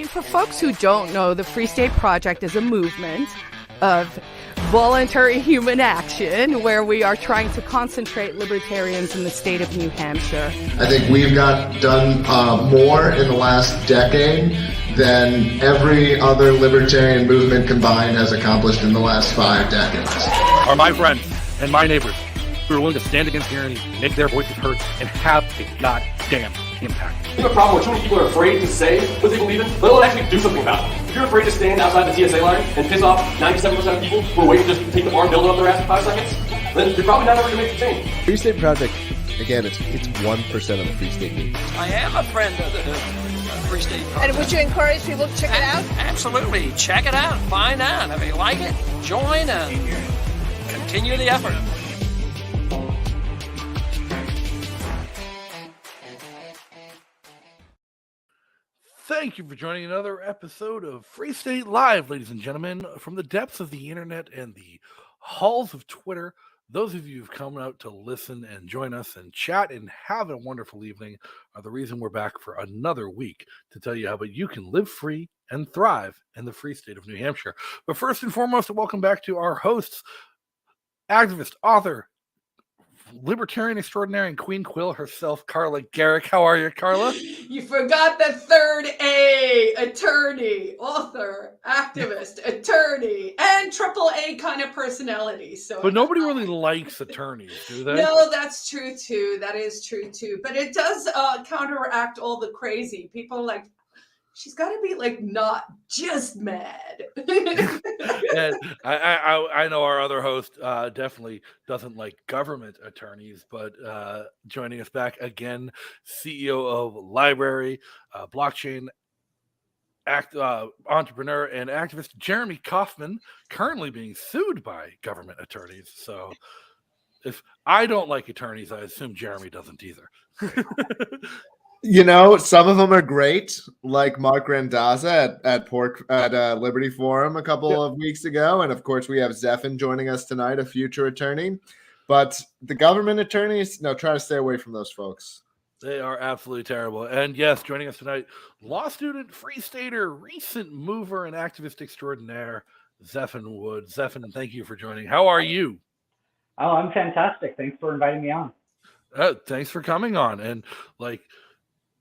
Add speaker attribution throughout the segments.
Speaker 1: for folks who don't know, the Free State Project is a movement of voluntary human action where we are trying to concentrate libertarians in the state of New Hampshire.
Speaker 2: I think we've done more in the last decade than every other libertarian movement combined has accomplished in the last 5 decades.
Speaker 3: Are my friends and my neighbors who are willing to stand against tyranny, make their voices heard, and have a goddamn impact.
Speaker 4: I have a problem where too many people are afraid to say what they believe in, let alone actually do something about it. If you're afraid to stand outside the TSA line and piss off 97% of people who are waiting just to take the arm builder up their ass in 5 seconds, then you're probably not ever going to make the change.
Speaker 5: Free State Project, again, it's 1% of the Free State movement.
Speaker 6: I am a friend of the Free State Project.
Speaker 7: And would you encourage people to check it out?
Speaker 6: Absolutely. Check it out. Find out. If you like it, join and continue the effort.
Speaker 3: Thank you for joining another episode of Free State Live, ladies and gentlemen. From the depths of the internet and the halls of Twitter, those of you who've come out to listen and join us and chat and have a wonderful evening are the reason we're back for another week to tell you how you can live free and thrive in the free state of New Hampshire. But first and foremost, welcome back to our hosts, activist, author, libertarian extraordinary, and Queen Quill herself, Carla Garrick. How are you, Carla?
Speaker 1: You forgot the third A: attorney, author, activist, attorney, and triple A kind of personality.
Speaker 3: But nobody really likes attorneys, do they?
Speaker 1: No, that's true too. That is true too. But it does counteract all the crazy people. Like, she's got to be like not just mad.
Speaker 3: And I know our other host definitely doesn't like government attorneys, but joining us back again, CEO of Library, blockchain entrepreneur and activist Jeremy Kaufman, currently being sued by government attorneys. So if I don't like attorneys, I assume Jeremy doesn't either.
Speaker 5: You know, some of them are great, like Mark Randazza at Liberty Forum a couple of weeks ago. And of course, we have Zephan joining us tonight, a future attorney. But the government attorneys, no, try to stay away from those folks.
Speaker 3: They are absolutely terrible. And yes, joining us tonight, law student, free stater, recent mover, and activist extraordinaire, Zephan Wood. Zephan, thank you for joining. How are you?
Speaker 8: Oh, I'm fantastic. Thanks for inviting me on.
Speaker 3: Thanks for coming on. And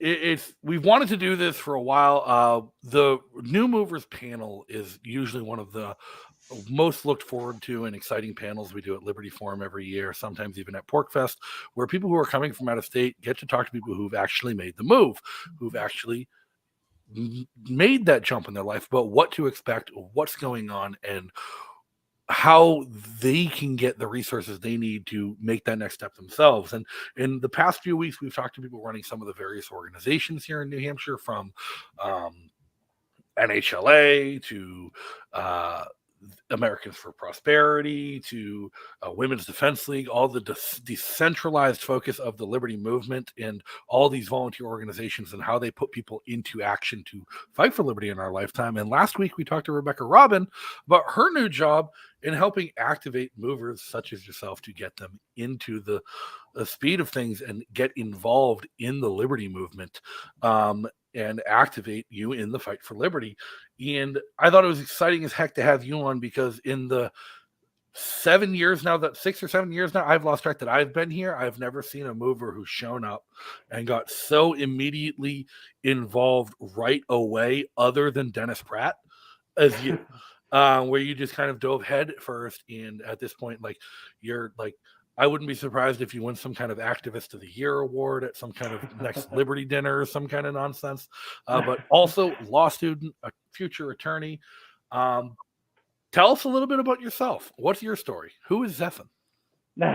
Speaker 3: we've wanted to do this for a while. The New Movers panel is usually one of the most looked forward to and exciting panels we do at Liberty Forum every year, sometimes even at PorcFest, where people who are coming from out of state get to talk to people who've actually made the move, who've actually made that jump in their life, about what to expect, what's going on, and how they can get the resources they need to make that next step themselves. And in the past few weeks, we've talked to people running some of the various organizations here in New Hampshire, from NHLA to Americans for Prosperity to Women's Defense League, all the decentralized focus of the Liberty movement and all these volunteer organizations and how they put people into action to fight for liberty in our lifetime. And last week we talked to Rebecca Robin about her new job in helping activate movers such as yourself to get them into the speed of things and get involved in the liberty movement and activate you in the fight for liberty. And I thought it was exciting as heck to have you on, because in the 6 or 7 years now, I've lost track that I've been here, I've never seen a mover who's shown up and got so immediately involved right away, other than Dennis Pratt, as you. Where you just kind of dove head first, and at this point, you're I wouldn't be surprised if you win some kind of Activist of the Year award at some kind of next Liberty dinner or some kind of nonsense. But also law student, a future attorney. Tell us a little bit about yourself. What's your story? Who is Zephan?
Speaker 8: So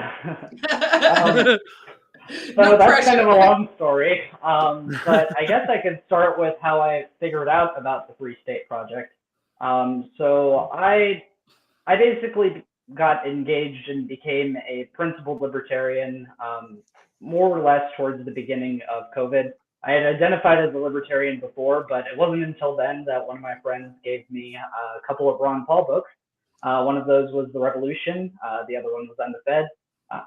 Speaker 8: that's kind of a long story. But I guess I could start with how I figured out about the Free State Project. So I basically got engaged and became a principled libertarian more or less towards the beginning of COVID. I had identified as a libertarian before, but it wasn't until then that one of my friends gave me a couple of Ron Paul books. One of those was The Revolution. The other one was On the Fed.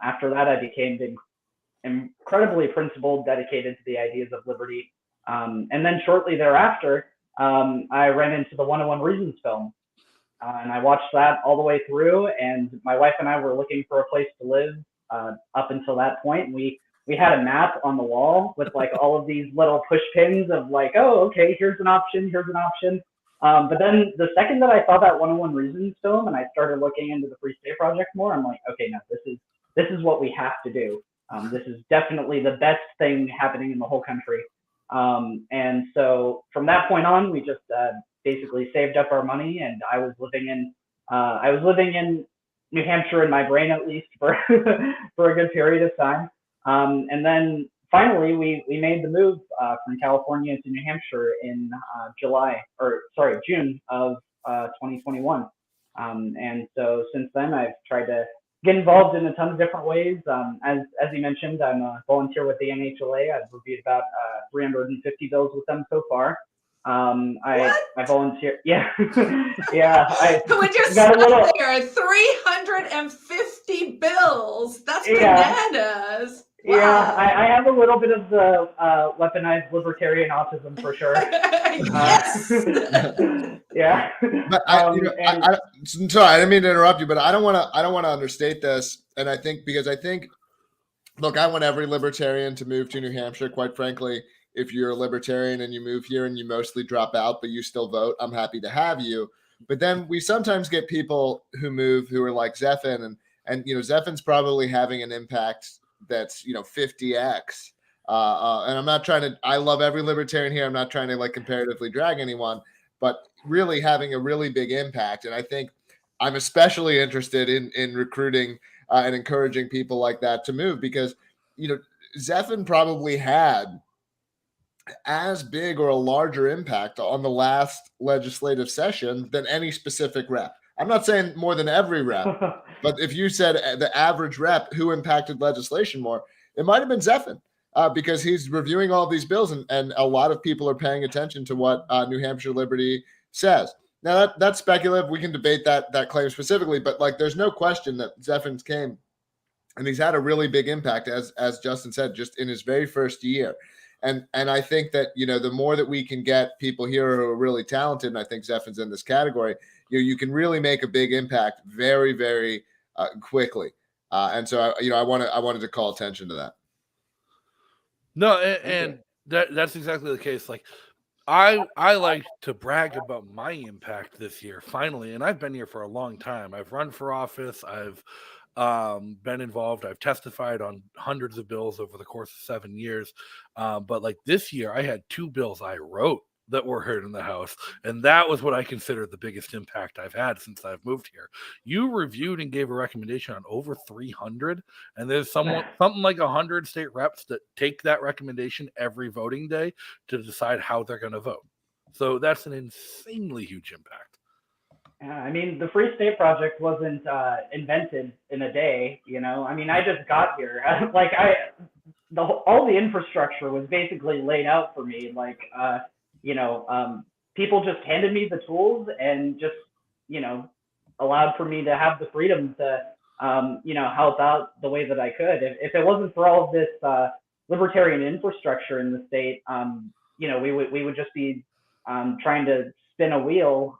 Speaker 8: After that, I became incredibly principled, dedicated to the ideas of liberty. And then shortly thereafter, I ran into the 101 Reasons film. And I watched that all the way through, and my wife and I were looking for a place to live up until that point. We had a map on the wall with like all of these little push pins of like, oh, okay, here's an option, here's an option. But then the second that I saw that 101 Reasons film and I started looking into the Free State Project more, I'm like, okay, no, this is what we have to do. This is definitely the best thing happening in the whole country. And so from that point on, we just basically saved up our money, and I was living in New Hampshire in my brain, at least for for a good period of time. And then finally we made the move from California to New Hampshire in June of 2021. And so since then I've tried to get involved in a ton of different ways. As you mentioned, I'm a volunteer with the NHLA. I've reviewed about 350 bills with them so far. I volunteer. Yeah, yeah.
Speaker 9: Would you stop there? 350 bills. That's bananas. Wow.
Speaker 8: Yeah, I have a little bit of the weaponized libertarian autism for sure.
Speaker 9: Yes.
Speaker 8: Yeah.
Speaker 5: But sorry, I didn't mean to interrupt you, but I don't want to understate this. And I think, look, I want every libertarian to move to New Hampshire. Quite frankly, if you're a libertarian and you move here and you mostly drop out, but you still vote, I'm happy to have you. But then we sometimes get people who move who are like Zephan, and Zephan's probably having an impact that's 50x. And I'm not trying to. I love every libertarian here. I'm not trying to like comparatively drag anyone, but really having a really big impact. And I think I'm especially interested in recruiting and encouraging people like that to move, because Zephan probably had as big or a larger impact on the last legislative session than any specific rep. I'm not saying more than every rep, but if you said the average rep who impacted legislation more, it might have been Zephan, because he's reviewing all these bills, and a lot of people are paying attention to what New Hampshire Liberty says. Now that's speculative. We can debate that claim specifically, but like there's no question that Zephan's came and he's had a really big impact, as Justin said, just in his very first year. And I think that, the more that we can get people here who are really talented, and I think Zephan's in this category, you can really make a big impact very, very quickly. And so, I wanted to call attention to that.
Speaker 3: No, and that's exactly the case. Like, I like to brag about my impact this year, finally, and I've been here for a long time. I've run for office. I've been involved. I've testified on hundreds of bills over the course of 7 years. But like this year, I had 2 bills I wrote that were heard in the House. And that was what I consider the biggest impact I've had since I've moved here. You reviewed and gave a recommendation on over 300. And there's something like 100 state reps that take that recommendation every voting day to decide how they're going to vote. So that's an insanely huge impact.
Speaker 8: I mean, the Free State Project wasn't invented in a day, I mean, I just got here. Like all the infrastructure was basically laid out for me. Like, people just handed me the tools and just, allowed for me to have the freedom to, help out the way that I could. If it wasn't for all of this libertarian infrastructure in the state, we would just be trying to spin a wheel,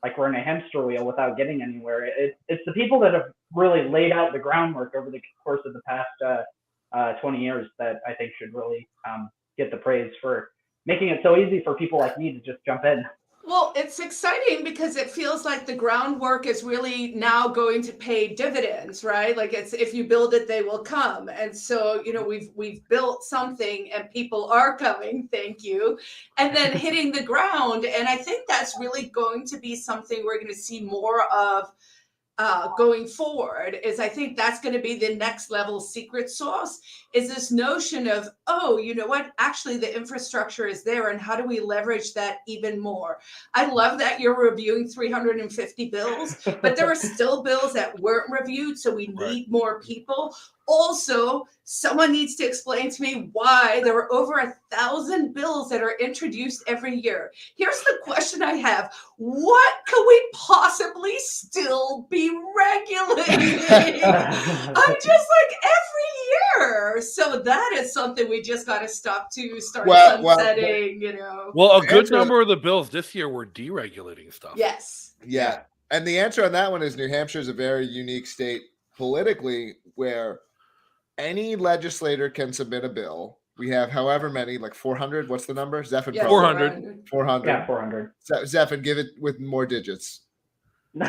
Speaker 8: like we're in a hamster wheel without getting anywhere. It's the people that have really laid out the groundwork over the course of the past 20 years that I think should really get the praise for making it so easy for people like me to just jump in.
Speaker 9: Well, it's exciting because it feels like the groundwork is really now going to pay dividends, right? Like it's, if you build it, they will come. And so, we've built something and people are coming, thank you. And then hitting the ground. And I think that's really going to be something we're going to see more of going forward. Is I think that's going to be the next level secret sauce, is this notion of, oh, you know what, actually the infrastructure is there and how do we leverage that even more? I love that you're reviewing 350 bills, but there are still bills that weren't reviewed, so we need more people. Also, someone needs to explain to me why there are over 1,000 bills that are introduced every year. Here's the question I have. What could we possibly still be regulating? I'm just like every year. So that is something we just got to start sunsetting, you know.
Speaker 3: Well, a good number of the bills this year were deregulating stuff.
Speaker 9: Yes.
Speaker 5: Yeah. And the answer on that one is New Hampshire is a very unique state politically where any legislator can submit a bill. We have however many, like 400. What's the number? Zephan?
Speaker 9: Yeah,
Speaker 3: 400.
Speaker 5: 400.
Speaker 8: Yeah, 400.
Speaker 5: Zephan, give it with more digits. No,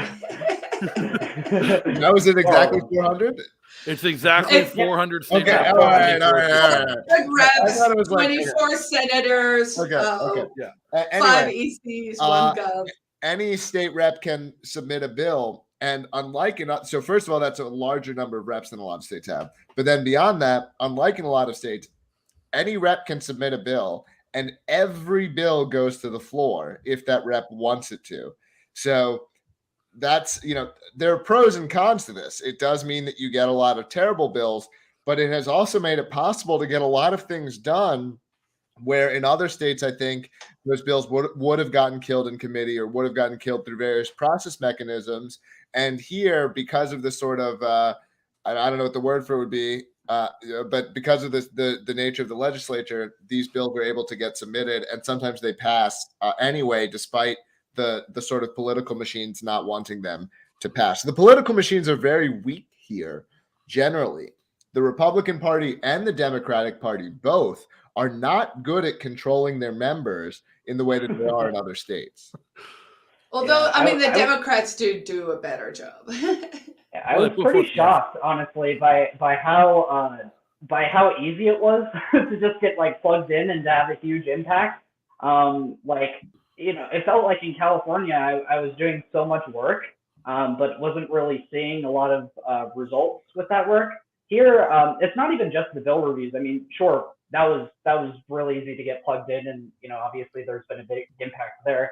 Speaker 5: is it exactly 400?
Speaker 3: It's exactly 400 state
Speaker 5: Okay, all right.
Speaker 9: Good reps,
Speaker 5: I thought it was like
Speaker 9: 24 senators,
Speaker 5: Okay.
Speaker 9: 5 ECs, 1 gov.
Speaker 5: Any state rep can submit a bill. And unlike so first of all, that's a larger number of reps than a lot of states have. But then beyond that, unlike in a lot of states, any rep can submit a bill and every bill goes to the floor if that rep wants it to. So that's, there are pros and cons to this. It does mean that you get a lot of terrible bills, but it has also made it possible to get a lot of things done where in other states, I think those bills would have gotten killed in committee or would have gotten killed through various process mechanisms. And here, because of the sort of, I don't know what the word for it would be, but because of the nature of the legislature, these bills were able to get submitted, and sometimes they pass anyway, despite the sort of political machines not wanting them to pass. The political machines are very weak here, generally. The Republican Party and the Democratic Party both are not good at controlling their members in the way that they are in other states.
Speaker 9: Although, the Democrats do a better job.
Speaker 8: I was pretty shocked, honestly, by how easy it was to just get plugged in and to have a huge impact. It felt like in California, I was doing so much work, but wasn't really seeing a lot of results with that work. Here, it's not even just the bill reviews. I mean, sure, that was really easy to get plugged in, and obviously there's been a big impact there.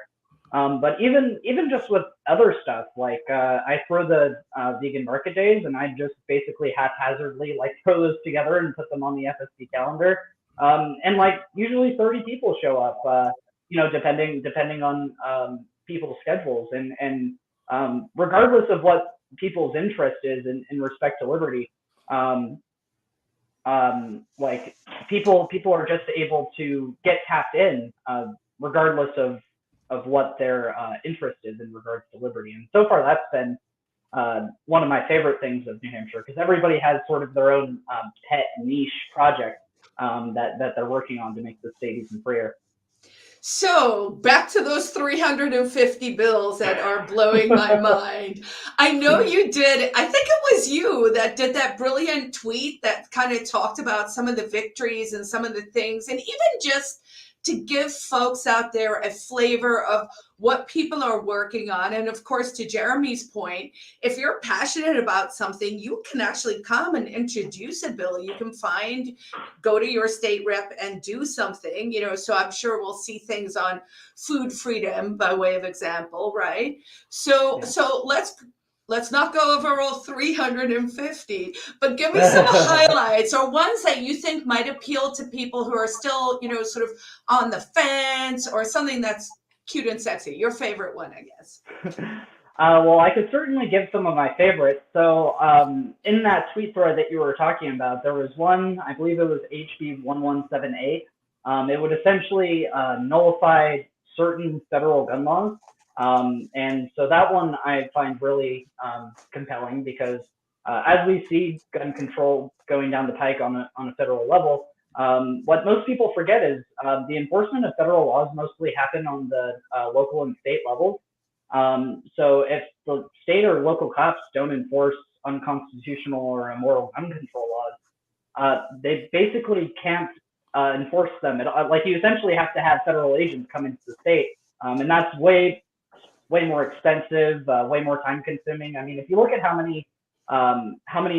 Speaker 8: But even just with other stuff, I throw the vegan market days, and I just basically haphazardly throw those together and put them on the FSC calendar. And usually 30 people show up, depending on people's schedules, and regardless of what people's interest is in respect to liberty, people are just able to get tapped in, regardless of what their interest is in regards to liberty. And so far, that's been one of my favorite things of New Hampshire, because everybody has sort of their own pet niche project that they're working on to make the state even freer.
Speaker 9: So back to those 350 bills that are blowing my mind. I know you did. I think it was you that did that brilliant tweet that kind of talked about some of the victories and some of the things, and even just to give folks out there a flavor of what people are working on. And of course, to Jeremy's point, if you're passionate about something, you can actually come and introduce a bill. You can go to your state rep and do something, so I'm sure we'll see things on food freedom by way of example, right? So let's not go over all 350, but give me some highlights or ones that you think might appeal to people who are still, sort of on the fence, or something that's cute and sexy. Your favorite one, I guess.
Speaker 8: Well, I could certainly give some of my favorites. So in that tweet thread that you were talking about, there was one, I believe it was HB 1178. It would essentially nullify certain federal gun laws. And so that one I find really compelling, because as we see gun control going down the pike on a federal level, what most people forget is the enforcement of federal laws mostly happen on the local and state levels. So if the state or local cops don't enforce unconstitutional or immoral gun control laws, they basically can't enforce them. You essentially have to have federal agents come into the state, and that's way more expensive, way more time consuming. I mean, if you look at how many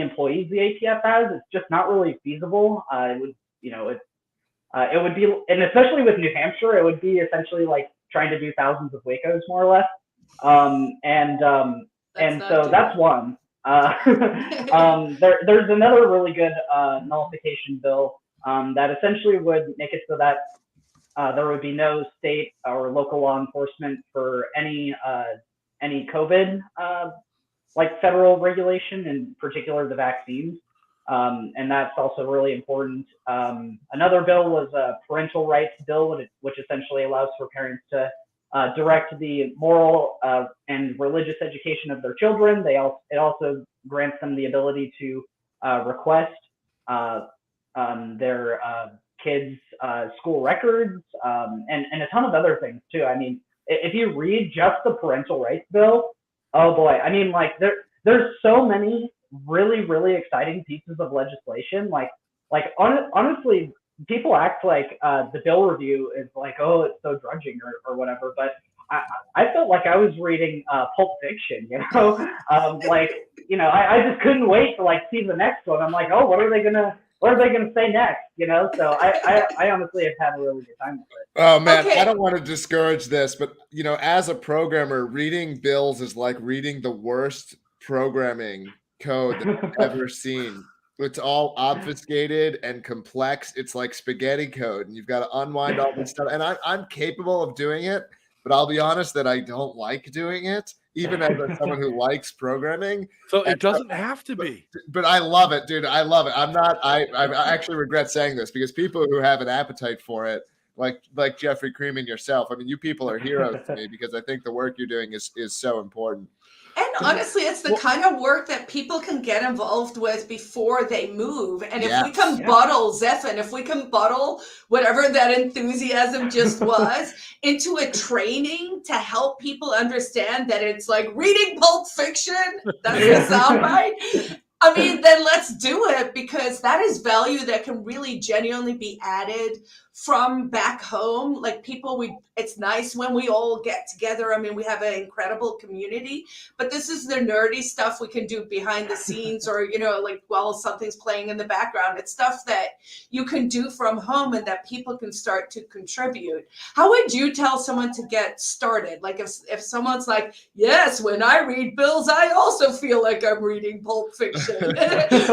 Speaker 8: employees the ATF has, it's just not really feasible. It would be, and especially with New Hampshire, it would be essentially like trying to do thousands of Wacos, more or less. So that's one. There's another really good nullification bill that essentially would make it so that there would be no state or local law enforcement for any COVID like federal regulation, in particular the vaccines. And that's also really important. Another bill was a parental rights bill, which essentially allows for parents to direct the moral and religious education of their children. It also grants them the ability to request their kids' school records and a ton of other things too. I mean, if you read just the parental rights bill, oh boy, I mean, like there's so many really, really exciting pieces of legislation. Honestly, people act like the bill review is like, oh, it's so drudging or whatever, but I felt like I was reading Pulp Fiction, you know? I just couldn't wait to like see the next one. I'm like, oh, what are they gonna say next? You know? So I honestly have had a really good time with it.
Speaker 5: Oh man,
Speaker 9: Okay.
Speaker 5: I don't want to discourage this, but you know, as a programmer, reading bills is like reading the worst programming code that I've ever seen. It's all obfuscated and complex. It's like spaghetti code, and you've got to unwind all this stuff. And I'm capable of doing it, but I'll be honest that I don't like doing it, even as someone who likes programming.
Speaker 3: So it doesn't have to be.
Speaker 5: But I love it, dude. I love it. I actually regret saying this because people who have an appetite for it, like Jeffrey Cream and yourself, I mean, you people are heroes to me because I think the work you're doing is so important.
Speaker 9: And honestly, it's the kind of work that people can get involved with before they move. And if we can bottle Zephan, if we can bottle whatever that enthusiasm just was into a training to help people understand that it's like reading Pulp Fiction, that's the soundbite. I mean, then let's do it, because that is value that can really genuinely be added from back home. Like it's nice when we all get together. I mean, we have an incredible community, but this is the nerdy stuff we can do behind the scenes or, like while something's playing in the background. It's stuff that you can do from home and that people can start to contribute. How would you tell someone to get started? Like if someone's like, yes, when I read bills, I also feel like I'm reading Pulp Fiction.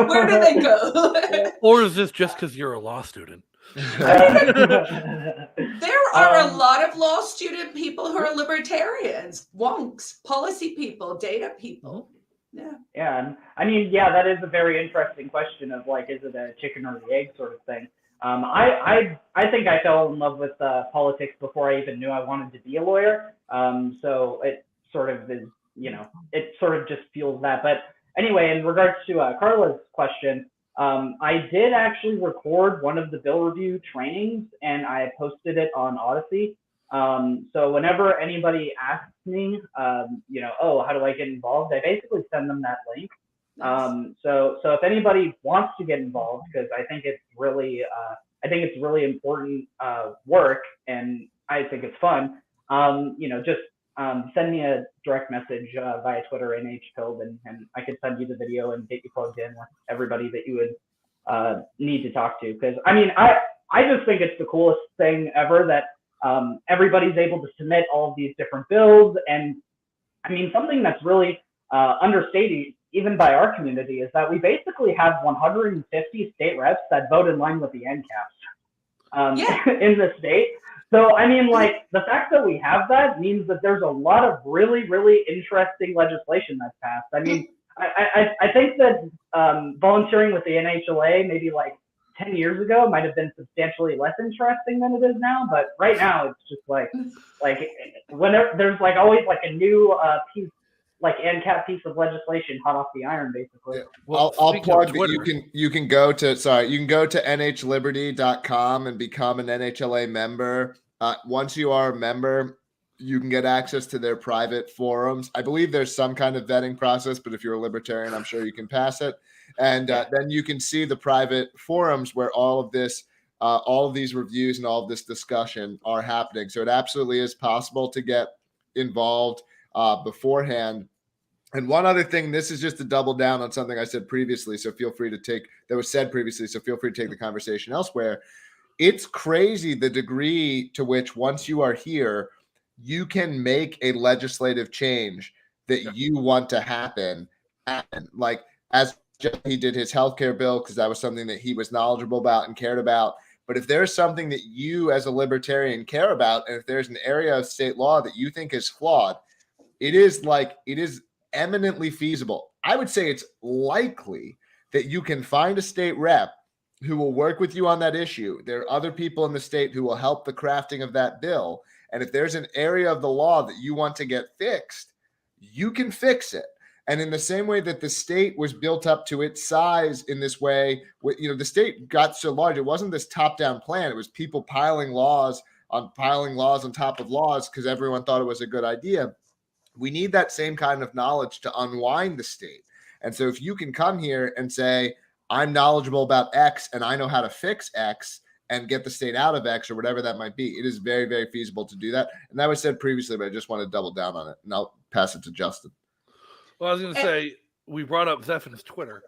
Speaker 9: Where do they go?
Speaker 3: Or is this just because you're a law student?
Speaker 9: There are a lot of law student people who are libertarians, wonks, policy people, data people.
Speaker 8: Yeah. I mean, that is a very interesting question of like, is it a chicken or the egg sort of thing? I think I fell in love with politics before I even knew I wanted to be a lawyer. So it sort of is, it sort of just fuels that. But anyway, in regards to Carla's question, I did actually record one of the bill review trainings and I posted it on Odyssey. So whenever anybody asks me, oh, how do I get involved? I basically send them that link.
Speaker 9: Nice.
Speaker 8: So if anybody wants to get involved, because I think it's really important work and I think it's fun, just send me a direct message via Twitter, NHPilled, and I could send you the video and get you plugged in with everybody that you would need to talk to. Because I mean, I just think it's the coolest thing ever that everybody's able to submit all of these different bills. And I mean, something that's really understated even by our community is that we basically have 150 state reps that vote in line with the NCAPs in the state. So, I mean, like, the fact that we have that means that there's a lot of really, really interesting legislation that's passed. I mean, I think that volunteering with the NHLA maybe like 10 years ago might have been substantially less interesting than it is now. But right now, it's just like whenever there's like always like a new piece, like ANCAP piece of legislation hot off the iron, basically.
Speaker 5: Yeah. Well, I'll plug that you can go to nhliberty.com and become an NHLA member. Once you are a member, you can get access to their private forums. I believe there's some kind of vetting process, but if you're a libertarian, I'm sure you can pass it. And then you can see the private forums where all of these reviews and all of this discussion are happening. So it absolutely is possible to get involved beforehand. And one other thing, this is just to double down on something I said previously. So feel free to take the conversation elsewhere. It's crazy the degree to which once you are here, you can make a legislative change that you want to happen happen. Like, as he did his healthcare bill, because that was something that he was knowledgeable about and cared about. But if there's something that you as a libertarian care about, and if there's an area of state law that you think is flawed, it is eminently feasible. I would say it's likely that you can find a state rep who will work with you on that issue. There are other people in the state who will help the crafting of that bill. And if there's an area of the law that you want to get fixed, you can fix it. And in the same way that the state was built up to its size in this way, the state got so large, it wasn't this top-down plan. It was people piling laws on top of laws because everyone thought it was a good idea. We need that same kind of knowledge to unwind the state. And so if you can come here and say, I'm knowledgeable about X and I know how to fix X and get the state out of X or whatever that might be, it is very, very feasible to do that. And that was said previously, but I just want to double down on it. And I'll pass it to Justin.
Speaker 3: Well, I was going to say, we brought up Zephan's Twitter.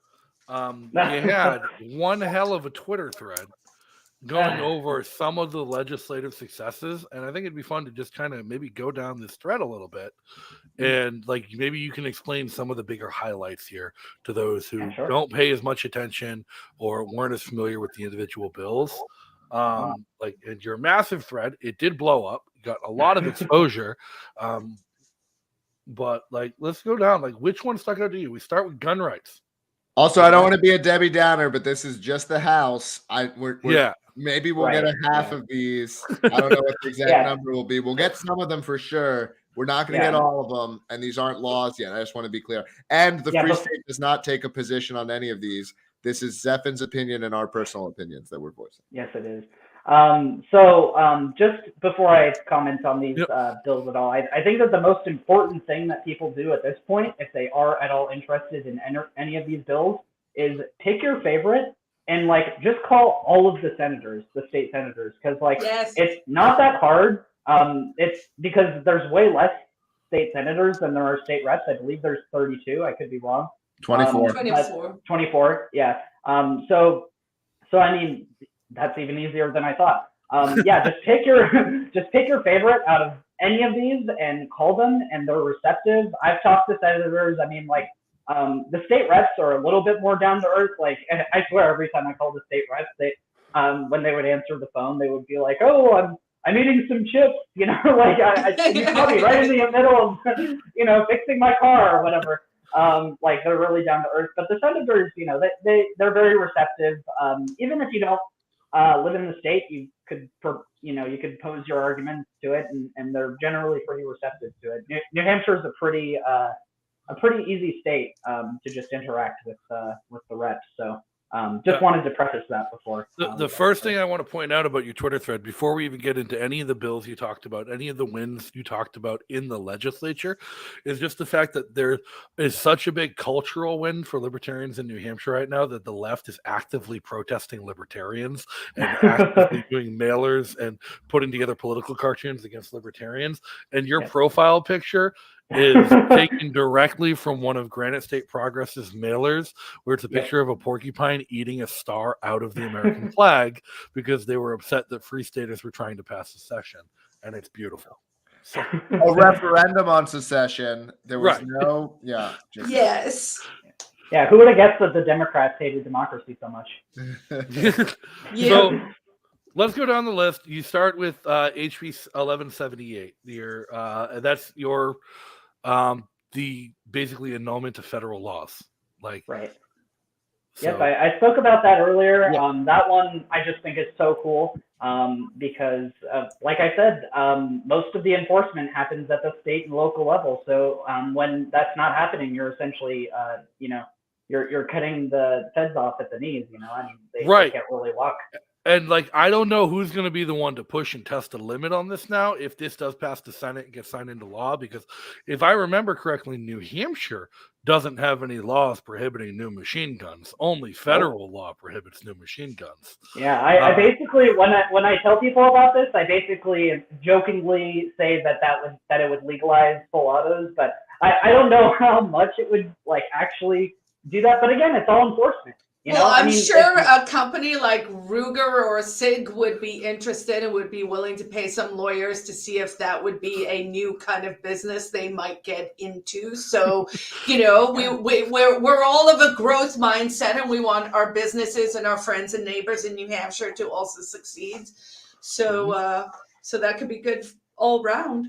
Speaker 3: We had one hell of a Twitter thread going over some of the legislative successes, and I think it'd be fun to just kind of maybe go down this thread a little bit, and maybe you can explain some of the bigger highlights here to those who don't pay as much attention or weren't as familiar with the individual bills. In your massive thread, it did blow up, got a lot of exposure. But let's go down. Which one stuck out to you? We start with gun rights.
Speaker 5: Also, I don't want to be a Debbie Downer, but this is just the House. Maybe we'll get a half of these. I don't know what the exact number will be. We'll get some of them for sure. We're not going to get all of them, and these aren't laws yet. I just want to be clear. And the Free State does not take a position on any of these. This is Zephan's opinion and our personal opinions that we're voicing.
Speaker 8: Yes, it is. Just before I comment on these bills at all, I think that the most important thing that people do at this point, if they are at all interested in any of these bills, is pick your favorite and just call all of the senators, the state senators, because it's not that hard. It's because there's way less state senators than there are state reps. I believe there's 32. I could be wrong.
Speaker 5: 24.
Speaker 8: 24. Yeah. So I mean, that's even easier than I thought. Just pick your favorite out of any of these and call them, and they're receptive. I've talked to senators. I mean, the state reps are a little bit more down to earth. And I swear, every time I call the state reps, when they would answer the phone, they would be like, "Oh, I'm eating some chips," you caught me right in the middle of, fixing my car or whatever. They're really down to earth. But the senators, they're very receptive. Even if you don't live in the state, you could pose your arguments to it, and they're generally pretty receptive to it. New Hampshire is a pretty easy state to just interact with the reps. So just wanted to preface that before.
Speaker 3: The first thing I want to point out about your Twitter thread, before we even get into any of the bills you talked about, any of the wins you talked about in the legislature, is just the fact that there is such a big cultural win for libertarians in New Hampshire right now that the left is actively protesting libertarians and actively doing mailers and putting together political cartoons against libertarians. And your profile picture is taken directly from one of Granite State Progress's mailers, where it's a picture of a porcupine eating a star out of the American flag because they were upset that Free Staters were trying to pass secession, and it's beautiful. So,
Speaker 5: a referendum on secession. There was
Speaker 9: yes.
Speaker 8: Yeah, who would have guessed that the Democrats hated democracy so much?
Speaker 3: So let's go down the list. You start with HB 1178. That's your the basically annulment of federal laws.
Speaker 8: Right. So, yep, I spoke about that earlier. That one I just think is so cool because, like I said, most of the enforcement happens at the state and local level. So when that's not happening, you're essentially, you're cutting the feds off at the knees. They can't really walk.
Speaker 3: And I don't know who's going to be the one to push and test a limit on this now if this does pass the Senate and get signed into law, because if I remember correctly, New Hampshire doesn't have any laws prohibiting new machine guns. Only federal law prohibits new machine guns.
Speaker 8: Yeah, I basically, when I tell people about this, I basically jokingly say that it would legalize full autos, but I don't know how much it would actually do that. But again, it's all enforcement.
Speaker 9: Well, I'm sure a company like Ruger or SIG would be interested and would be willing to pay some lawyers to see if that would be a new kind of business they might get into. So, we're all of a growth mindset, and we want our businesses and our friends and neighbors in New Hampshire to also succeed. So, so that could be good all round.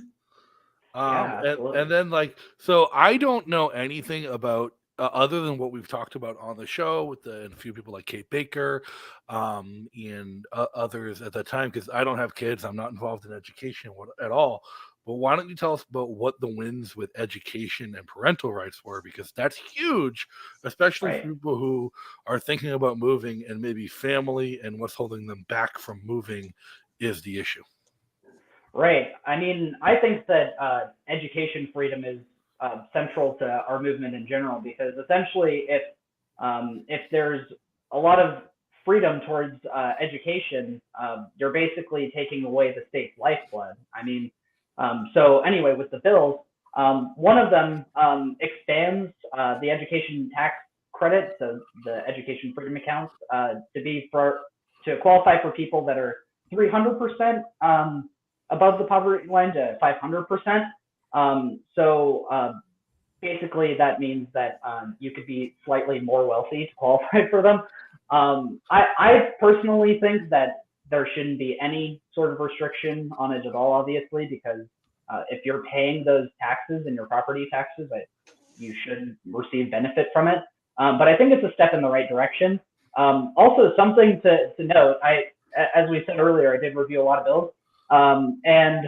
Speaker 3: And then so I don't know anything about other than what we've talked about on the show with and a few people like Kate Baker and others at that time, because I don't have kids. I'm not involved in education at all. But why don't you tell us about what the wins with education and parental rights were? Because that's huge, especially for people who are thinking about moving, and maybe family and what's holding them back from moving is the issue.
Speaker 8: Right. I mean, I think that education freedom is central to our movement in general, because essentially if there's a lot of freedom towards education, you're basically taking away the state's lifeblood. I mean, so anyway, with the bills, one of them expands the education tax credit, so the education freedom accounts, to qualify for people that are 300% above the poverty line to 500%. So basically that means that you could be slightly more wealthy to qualify for them. I personally think that there shouldn't be any sort of restriction on it at all, obviously, because if you're paying those taxes and your property taxes, you should receive benefit from it. But I think it's a step in the right direction. Also, something to note, as we said earlier, I did review a lot of bills. And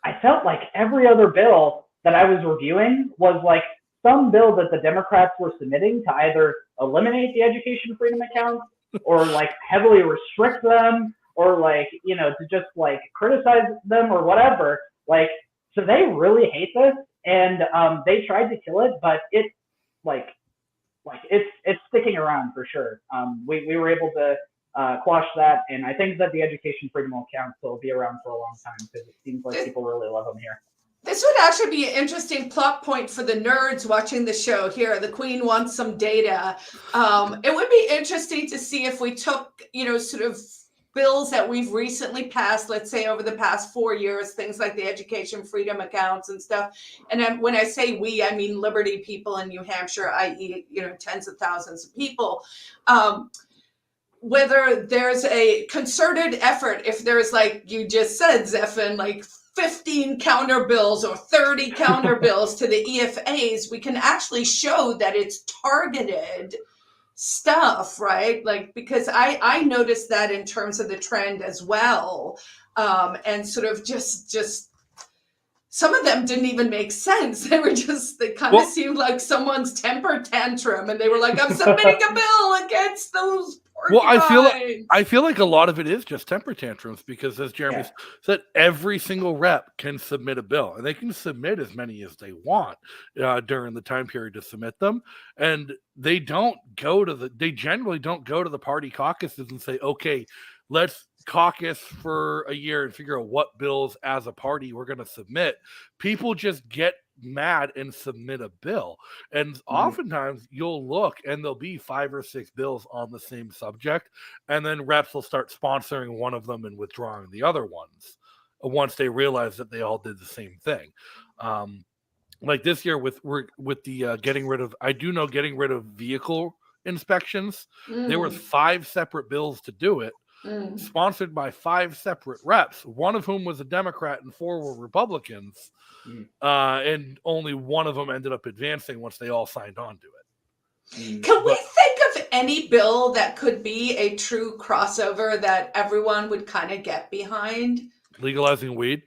Speaker 8: I felt like every other bill that I was reviewing was like some bill that the Democrats were submitting to either eliminate the education freedom accounts or like heavily restrict them, or to just like criticize them or whatever. Like, so they really hate this, and they tried to kill it, but it's sticking around for sure. We were able to quash that, and I think that the education freedom accounts will be around for a long time, because it seems like people really love them here.
Speaker 9: This would actually be an interesting plot point for the nerds watching the show here. The Queen wants some data. It would be interesting to see if we took, sort of bills that we've recently passed, let's say over the past 4 years, things like the education freedom accounts and stuff. And when I say we, I mean Liberty people in New Hampshire, i.e., tens of thousands of people. Whether there's a concerted effort, if there's, like you just said, Zephan, like 15 counter bills or 30 counter bills to the EFAs, we can actually show that it's targeted stuff, right? Like, because I noticed that in terms of the trend as well. And sort of just some of them didn't even make sense. They kind of seemed like someone's temper tantrum, and they were like, I'm submitting a bill against those porcupines.
Speaker 3: I feel like a lot of it is just temper tantrums, because as Jeremy said, every single rep can submit a bill, and they can submit as many as they want during the time period to submit them. And they generally don't go to the party caucuses and say, okay, let's caucus for a year and figure out what bills as a party we're going to submit. People just get mad and submit a bill. And oftentimes you'll look and there'll be 5 or 6 bills on the same subject. And then reps will start sponsoring one of them and withdrawing the other ones once they realize that they all did the same thing. Like this year with the getting rid of vehicle inspections, there were 5 separate bills to do it. Sponsored by 5 separate reps, one of whom was a Democrat and 4 were Republicans, and only one of them ended up advancing once they all signed on to it.
Speaker 9: Can we think of any bill that could be a true crossover that everyone would kind of get behind?
Speaker 3: Legalizing weed?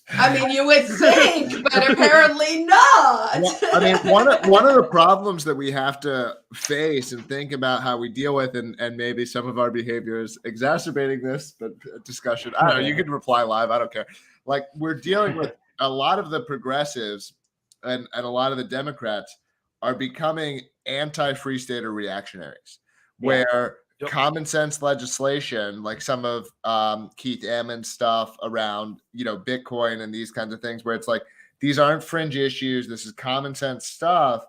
Speaker 9: I mean, you would think, but apparently not.
Speaker 5: I mean, one of the problems that we have to face and think about how we deal with, and maybe some of our behavior is exacerbating this, but discussion. I don't know. You can reply live. I don't care. Like, we're dealing with a lot of the progressives and a lot of the Democrats are becoming anti-free state or reactionaries, where common sense legislation, like some of Keith Ammon's stuff around, Bitcoin and these kinds of things, where it's like, these aren't fringe issues. This is common sense stuff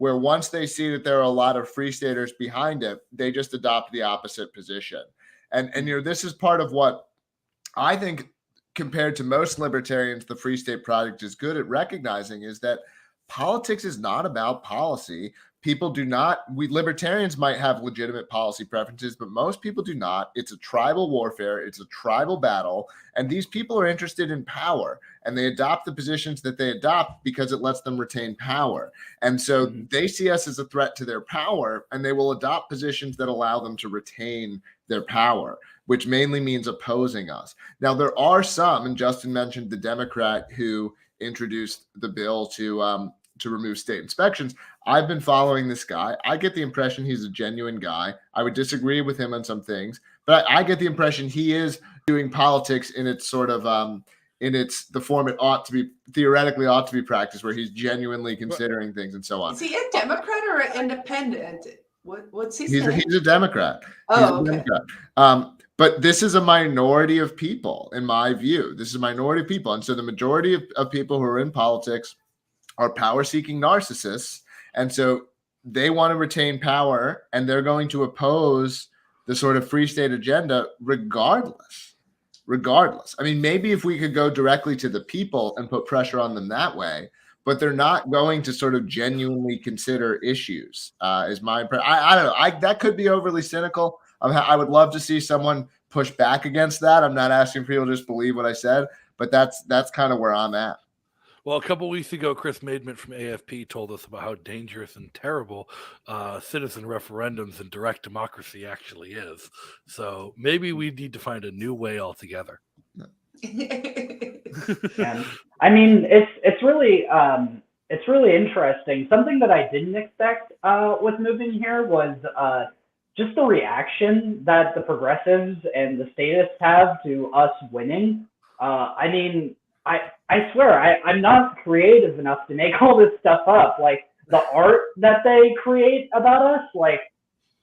Speaker 5: where once they see that there are a lot of free staters behind it, they just adopt the opposite position. And this is part of what I think, compared to most libertarians, the Free State Project is good at recognizing, is that politics is not about policy. We libertarians might have legitimate policy preferences, but most people do not. It's a tribal warfare. It's a tribal battle. And these people are interested in power, and they adopt the positions that they adopt because it lets them retain power. And so they see us as a threat to their power, and they will adopt positions that allow them to retain their power, which mainly means opposing us. Now, there are some, and Justin mentioned the Democrat who introduced the bill to remove state inspections. I've been following this guy. I get the impression he's a genuine guy. I would disagree with him on some things, but I get the impression he is doing politics in its sort of the form it theoretically ought to be practiced, where he's genuinely considering things and so on.
Speaker 9: Is he a Democrat or an independent? What's he
Speaker 5: saying?
Speaker 9: He's
Speaker 5: a Democrat.
Speaker 9: Oh, okay.
Speaker 5: Democrat. But this is a minority of people, in my view. This is a minority of people. And so the majority of people who are in politics are power-seeking narcissists. And so they want to retain power, and they're going to oppose the sort of free state agenda regardless. I mean, maybe if we could go directly to the people and put pressure on them that way, but they're not going to sort of genuinely consider issues, is my impression. I don't know. That could be overly cynical. I would love to see someone push back against that. I'm not asking people to just believe what I said, but that's kind of where I'm at.
Speaker 3: Well, a couple of weeks ago, Chris Maidment from AFP told us about how dangerous and terrible citizen referendums and direct democracy actually is. So maybe we need to find a new way altogether.
Speaker 8: Yeah. I mean, it's really interesting. Something that I didn't expect with moving here was just the reaction that the progressives and the statists have to us winning. I mean, I swear, I'm not creative enough to make all this stuff up. Like, the art that they create about us, like,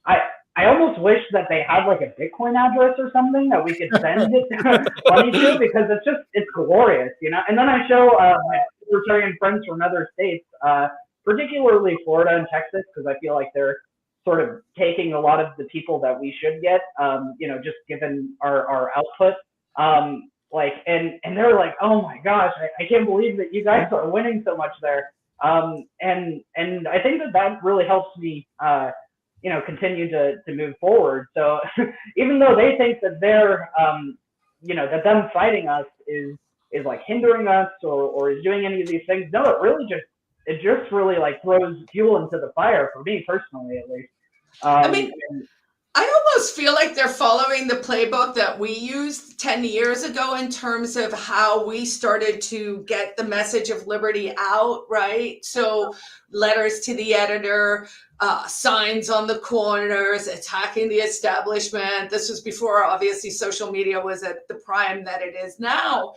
Speaker 8: I almost wish that they had like a Bitcoin address or something that we could send it money to, because it's glorious, you know. And then I show my libertarian friends from other states, particularly Florida and Texas, because I feel like they're sort of taking a lot of the people that we should get, just given our output. And they're like, oh my gosh, I can't believe that you guys are winning so much there. And I think that really helps me, continue to move forward. So even though they think that they're, that them fighting us is like hindering us or is doing any of these things, no, it just really like throws fuel into the fire for me personally, at least.
Speaker 9: I almost feel like they're following the playbook that we used 10 years ago in terms of how we started to get the message of liberty out, right? So letters to the editor, signs on the corners, attacking the establishment. This was before, obviously, social media was at the prime that it is now.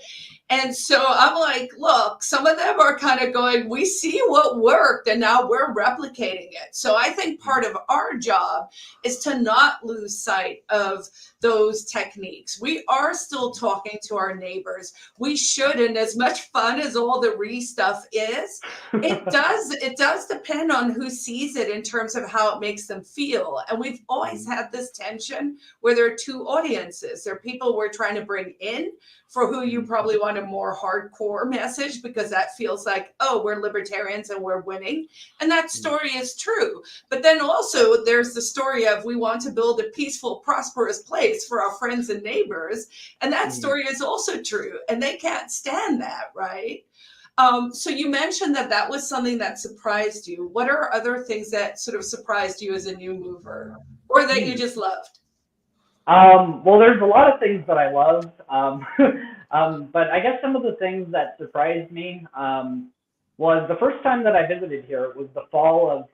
Speaker 9: And so I'm like, look, some of them are kind of going, we see what worked and now we're replicating it. So I think part of our job is to not lose sight of those techniques. We are still talking to our neighbors. We should, and as much fun as all the stuff is, it does depend on who sees it in terms of how it makes them feel. And we've always had this tension where there are two audiences. There are people we're trying to bring in for who you probably want a more hardcore message, because that feels like, oh, we're libertarians and we're winning. And that story is true. But then also there's the story of we want to build a peaceful, prosperous place for our friends and neighbors. And that story is also true. And they can't stand that, right? So you mentioned that was something that surprised you. What are other things that sort of surprised you as a new mover, or that you just loved?
Speaker 8: Well, there's a lot of things that I love, but I guess some of the things that surprised me was the first time that I visited here. It was the fall of,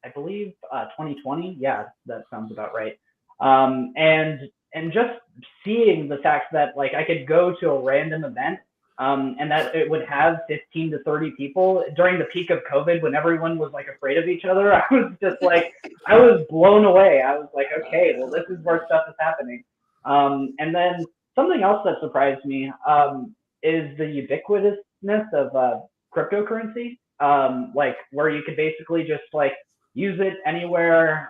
Speaker 8: I believe, 2020. Yeah, that sounds about right. And just seeing the fact that like I could go to a random event, and that it would have 15 to 30 people during the peak of COVID when everyone was like afraid of each other. I was just like, I was blown away. I was like, okay, well, this is where stuff is happening. And then something else that surprised me is the ubiquitousness of cryptocurrency. like where you could basically just like use it anywhere.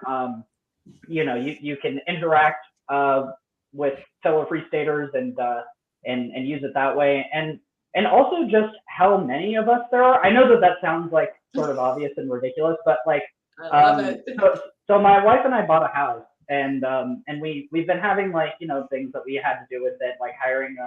Speaker 8: You can interact with fellow free staters and use it that way. And also just how many of us there are. I know that sounds like sort of obvious and ridiculous, but like,
Speaker 9: I love it.
Speaker 8: so my wife and I bought a house, and we've been having like, things that we had to do with it, like hiring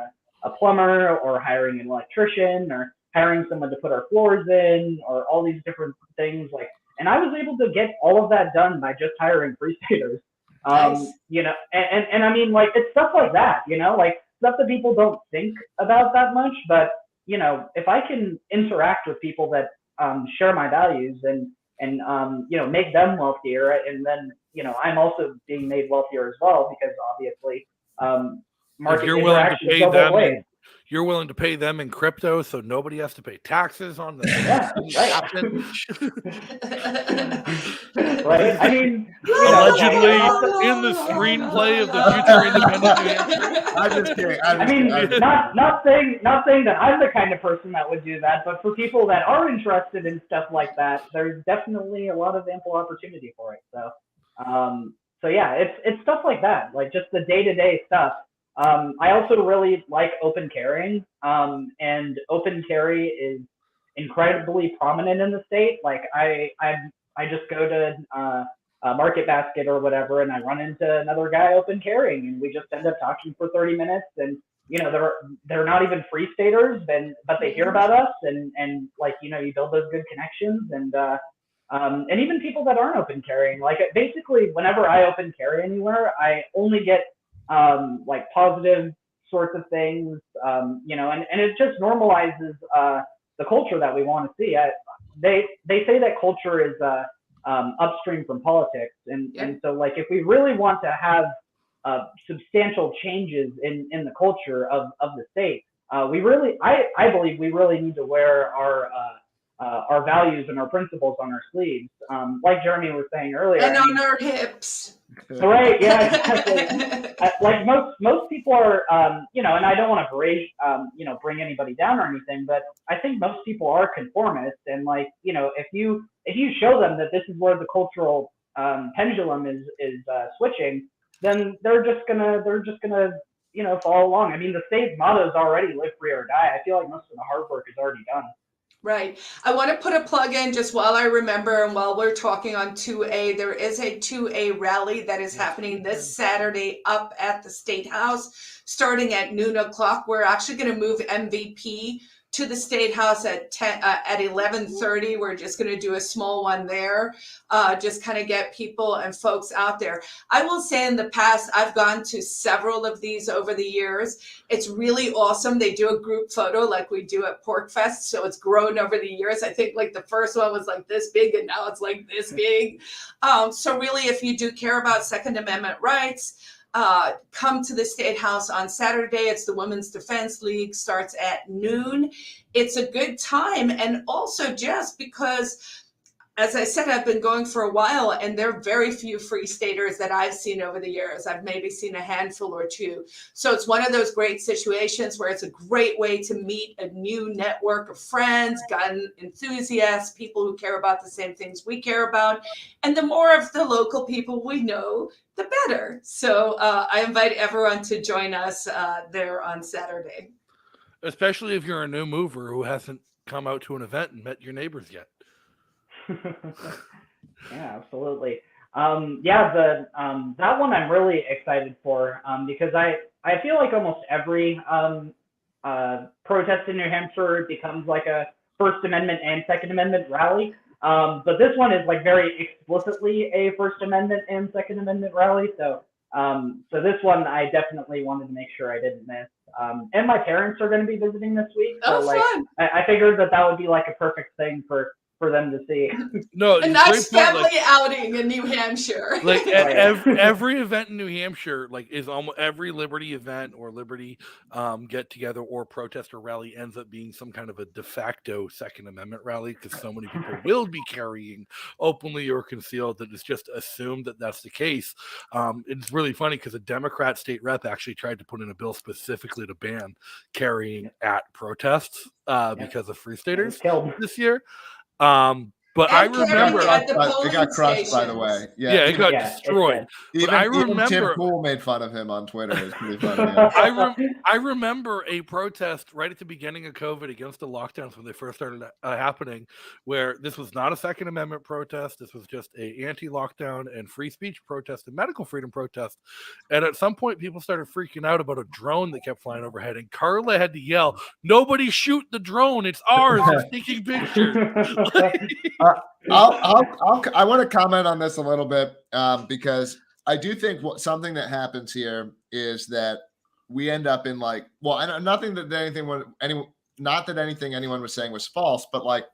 Speaker 8: a plumber or hiring an electrician or hiring someone to put our floors in or all these different things. Like, and I was able to get all of that done by just hiring free staters.
Speaker 9: Nice.
Speaker 8: And I mean, like, it's stuff like that, like stuff that people don't think about that much. But, if I can interact with people that share my values and make them wealthier, and then, I'm also being made wealthier as well, because obviously market interaction go both ways.
Speaker 3: You're willing to pay them in crypto, so nobody has to pay taxes on the
Speaker 8: right. I mean,
Speaker 3: allegedly in the screenplay of the future independent New Hampshire.
Speaker 5: I'm just kidding.
Speaker 8: Not saying that I'm the kind of person that would do that, but for people that are interested in stuff like that, there's definitely a lot of ample opportunity for it. So yeah, it's stuff like that, like just the day-to-day stuff. I also really like open carrying, and open carry is incredibly prominent in the state. Like I just go to a Market Basket or whatever, and I run into another guy open carrying, and we just end up talking for 30 minutes. And they're not even free staters, but they hear about us, and like you build those good connections, and even people that aren't open carrying. Like basically, whenever I open carry anywhere, I only get like positive sorts of things, and it just normalizes the culture that we want to see. They say that culture is upstream from politics, and so like if we really want to have substantial changes in the culture of the state, I believe we really need to wear our values and our principles on our sleeves, like Jeremy was saying earlier,
Speaker 9: and on our hips.
Speaker 8: Right? Yeah, exactly. Like most people are, and I don't want to bring anybody down or anything, but I think most people are conformist, and like if you show them that this is where the cultural pendulum is switching, then they're just gonna follow along. I mean, the state's motto is already "Live Free or Die." I feel like most of the hard work is already done.
Speaker 9: Right. I want to put a plug in just while I remember, and while we're talking on 2A, there is a 2A rally that is happening this Saturday up at the State House, starting at noon o'clock. We're actually going to move MVP to the State House at 11:30. We're just going to do a small one there, just kind of get people and folks out there. I will say in the past, I've gone to several of these over the years. It's really awesome. They do a group photo like we do at PorcFest, so it's grown over the years. I think like the first one was like this big, and now it's like this big. So really, if you do care about Second Amendment rights, come to the State House on Saturday. It's the Women's Defense League, starts at noon. It's a good time. And also just because, as I said, I've been going for a while, and there are very few free staters that I've seen over the years. I've maybe seen a handful or two. So it's one of those great situations where it's a great way to meet a new network of friends, gun enthusiasts, people who care about the same things we care about. And the more of the local people we know, the better. So I invite everyone to join us there on Saturday.
Speaker 3: Especially if you're a new mover who hasn't come out to an event and met your neighbors yet.
Speaker 8: Yeah, absolutely. That one I'm really excited for, because I feel like almost every protest in New Hampshire becomes like a First Amendment and Second Amendment rally. But this one is like very explicitly a First Amendment and Second Amendment rally. So this one I definitely wanted to make sure I didn't miss. And my parents are going to be visiting this week. So
Speaker 9: fun.
Speaker 8: I figured that would be like a perfect thing for them to see.
Speaker 3: No,
Speaker 9: a nice family outing in New Hampshire.
Speaker 3: Like every event in New Hampshire, like is almost every Liberty event or Liberty get together or protest or rally ends up being some kind of a de facto Second Amendment rally, because so many people will be carrying openly or concealed that it's just assumed that that's the case. It's really funny because a Democrat state rep actually tried to put in a bill specifically to ban carrying at protests because of free staters this year. But I remember
Speaker 5: it got crushed, by the way.
Speaker 3: Yeah, it got destroyed.
Speaker 5: Even,
Speaker 3: but I remember
Speaker 5: Tim Pool made fun of him on Twitter. It was pretty funny.
Speaker 3: I remember a protest right at the beginning of COVID against the lockdowns when they first started happening, where this was not a Second Amendment protest. This was just a anti-lockdown and free speech protest and medical freedom protest. And at some point, people started freaking out about a drone that kept flying overhead. And Carla had to yell, "Nobody shoot the drone! It's ours! It's taking pictures."
Speaker 5: I want to comment on this a little bit because I do think something that happens here is that we end up in not that anything anyone was saying was false, but like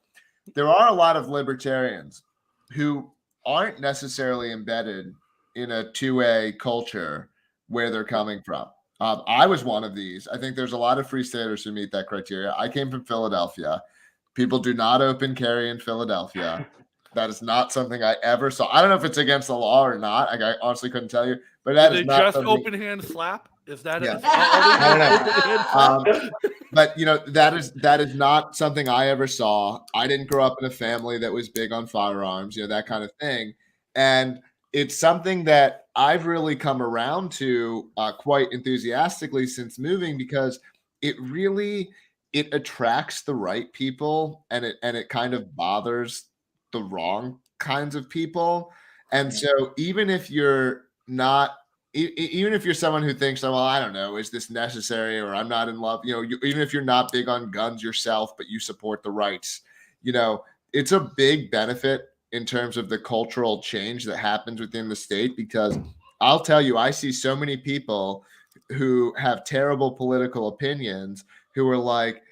Speaker 5: there are a lot of libertarians who aren't necessarily embedded in a 2A culture where they're coming from. I was one of these. I think there's a lot of free staters who meet that criteria. I came from Philadelphia. People do not open carry in Philadelphia. That is not something I ever saw. I don't know if it's against the law or not. I honestly couldn't tell you. But that is not
Speaker 3: just open hand slap. Is that
Speaker 5: yes.
Speaker 3: it?
Speaker 5: I don't know. But that is not something I ever saw. I didn't grow up in a family that was big on firearms, that kind of thing. And it's something that I've really come around to quite enthusiastically since moving, because it attracts the right people and it kind of bothers the wrong kinds of people. And so even if you're someone who thinks, oh, well, I don't know, is this necessary, or I'm not in love, even if you're not big on guns yourself, but you support the rights, it's a big benefit in terms of the cultural change that happens within the state. Because I'll tell you, I see so many people who have terrible political opinions who are like,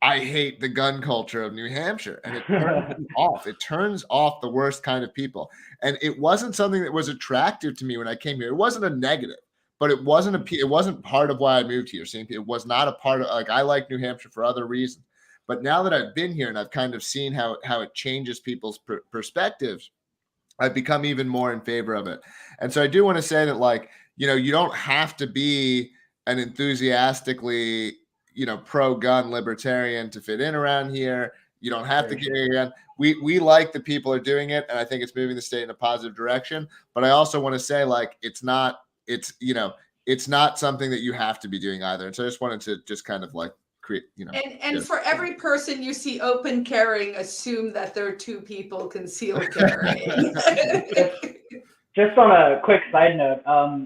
Speaker 5: I hate the gun culture of New Hampshire, and it turns me off. It turns off the worst kind of people. And it wasn't something that was attractive to me when I came here. It wasn't a negative, but it wasn't part of why I moved here. It was not a part of, like, I like New Hampshire for other reasons. But now that I've been here and I've kind of seen how it changes people's perspectives, I've become even more in favor of it. And so I do want to say that, like, you don't have to be an enthusiastically pro-gun libertarian to fit in around here. You don't have to carry a gun. We like the people are doing it, and I think it's moving the state in a positive direction. But I also want to say, like, it's not something that you have to be doing either. And so I just wanted to just kind of like create,
Speaker 9: And for every person you see open carrying, assume that there are two people concealed carrying.
Speaker 8: Just on a quick side note,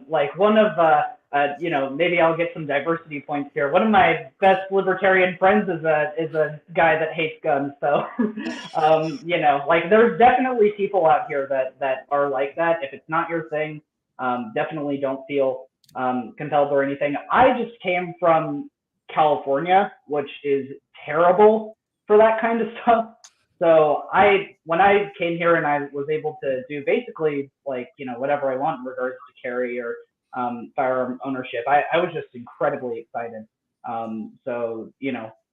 Speaker 8: like one of maybe I'll get some diversity points here. One of my best libertarian friends is a guy that hates guns. So, like there's definitely people out here that are like that. If it's not your thing, definitely don't feel compelled or anything. I just came from California, which is terrible for that kind of stuff. So when I came here and I was able to do basically like, whatever I want in regards to carry or firearm ownership, I was just incredibly excited. So,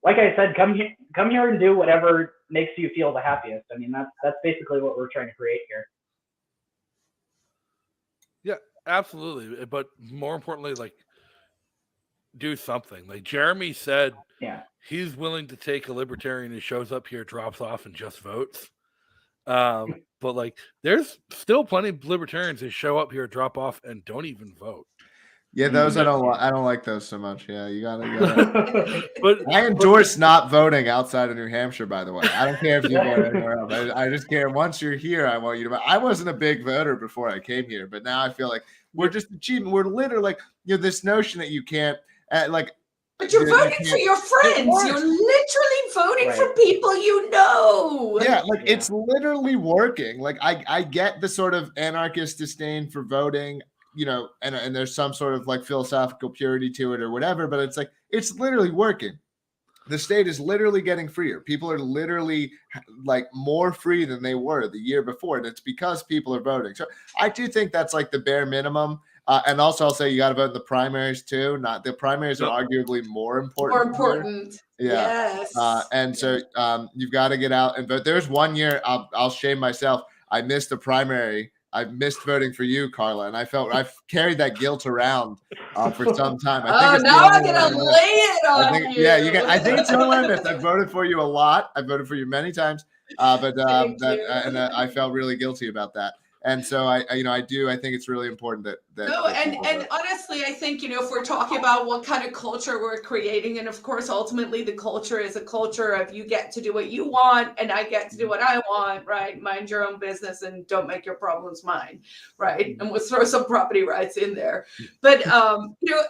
Speaker 8: like I said, come here and do whatever makes you feel the happiest. I mean, that's basically what we're trying to create here.
Speaker 3: Yeah, absolutely. But more importantly, like, do something. Like Jeremy said, he's willing to take a libertarian who shows up here, drops off, and just votes. But like, there's still plenty of libertarians who show up here, drop off, and don't even vote.
Speaker 5: Yeah, those I don't like those so much. Yeah, you gotta. But I endorse not voting outside of New Hampshire. By the way, I don't care if you vote anywhere else. I just care once you're here. I want you to vote. I wasn't a big voter before I came here, but now I feel like we're just achieving. We're literally like this notion that you can't like.
Speaker 9: But you're voting for your friends. You're literally voting for people you know.
Speaker 5: Yeah, like it's literally working. Like I get the sort of anarchist disdain for voting, and there's some sort of like philosophical purity to it or whatever, but it's like it's literally working. The state is literally getting freer. People are literally like more free than they were the year before, and it's because people are voting. So I do think that's like the bare minimum. And also, I'll say you got to vote in the primaries too. Not the primaries are arguably more important.
Speaker 9: More important.
Speaker 5: Yeah.
Speaker 9: Yes.
Speaker 5: And so you've got to get out and vote. There's one year I'll shame myself. I missed a primary. I missed voting for you, Carla, and I've carried that guilt around for some time. I think
Speaker 9: now I'm gonna lay it on you.
Speaker 5: Yeah, I think it's the only one I missed. I voted for you a lot. I voted for you many times.
Speaker 9: Thank you.
Speaker 5: I felt really guilty about that. And so I think it's really important that
Speaker 9: No, and honestly, I think, if we're talking about what kind of culture we're creating, and of course, ultimately the culture is a culture of you get to do what you want and I get to do what I want, right? Mind your own business and don't make your problems mine, right? And we'll throw some property rights in there. But,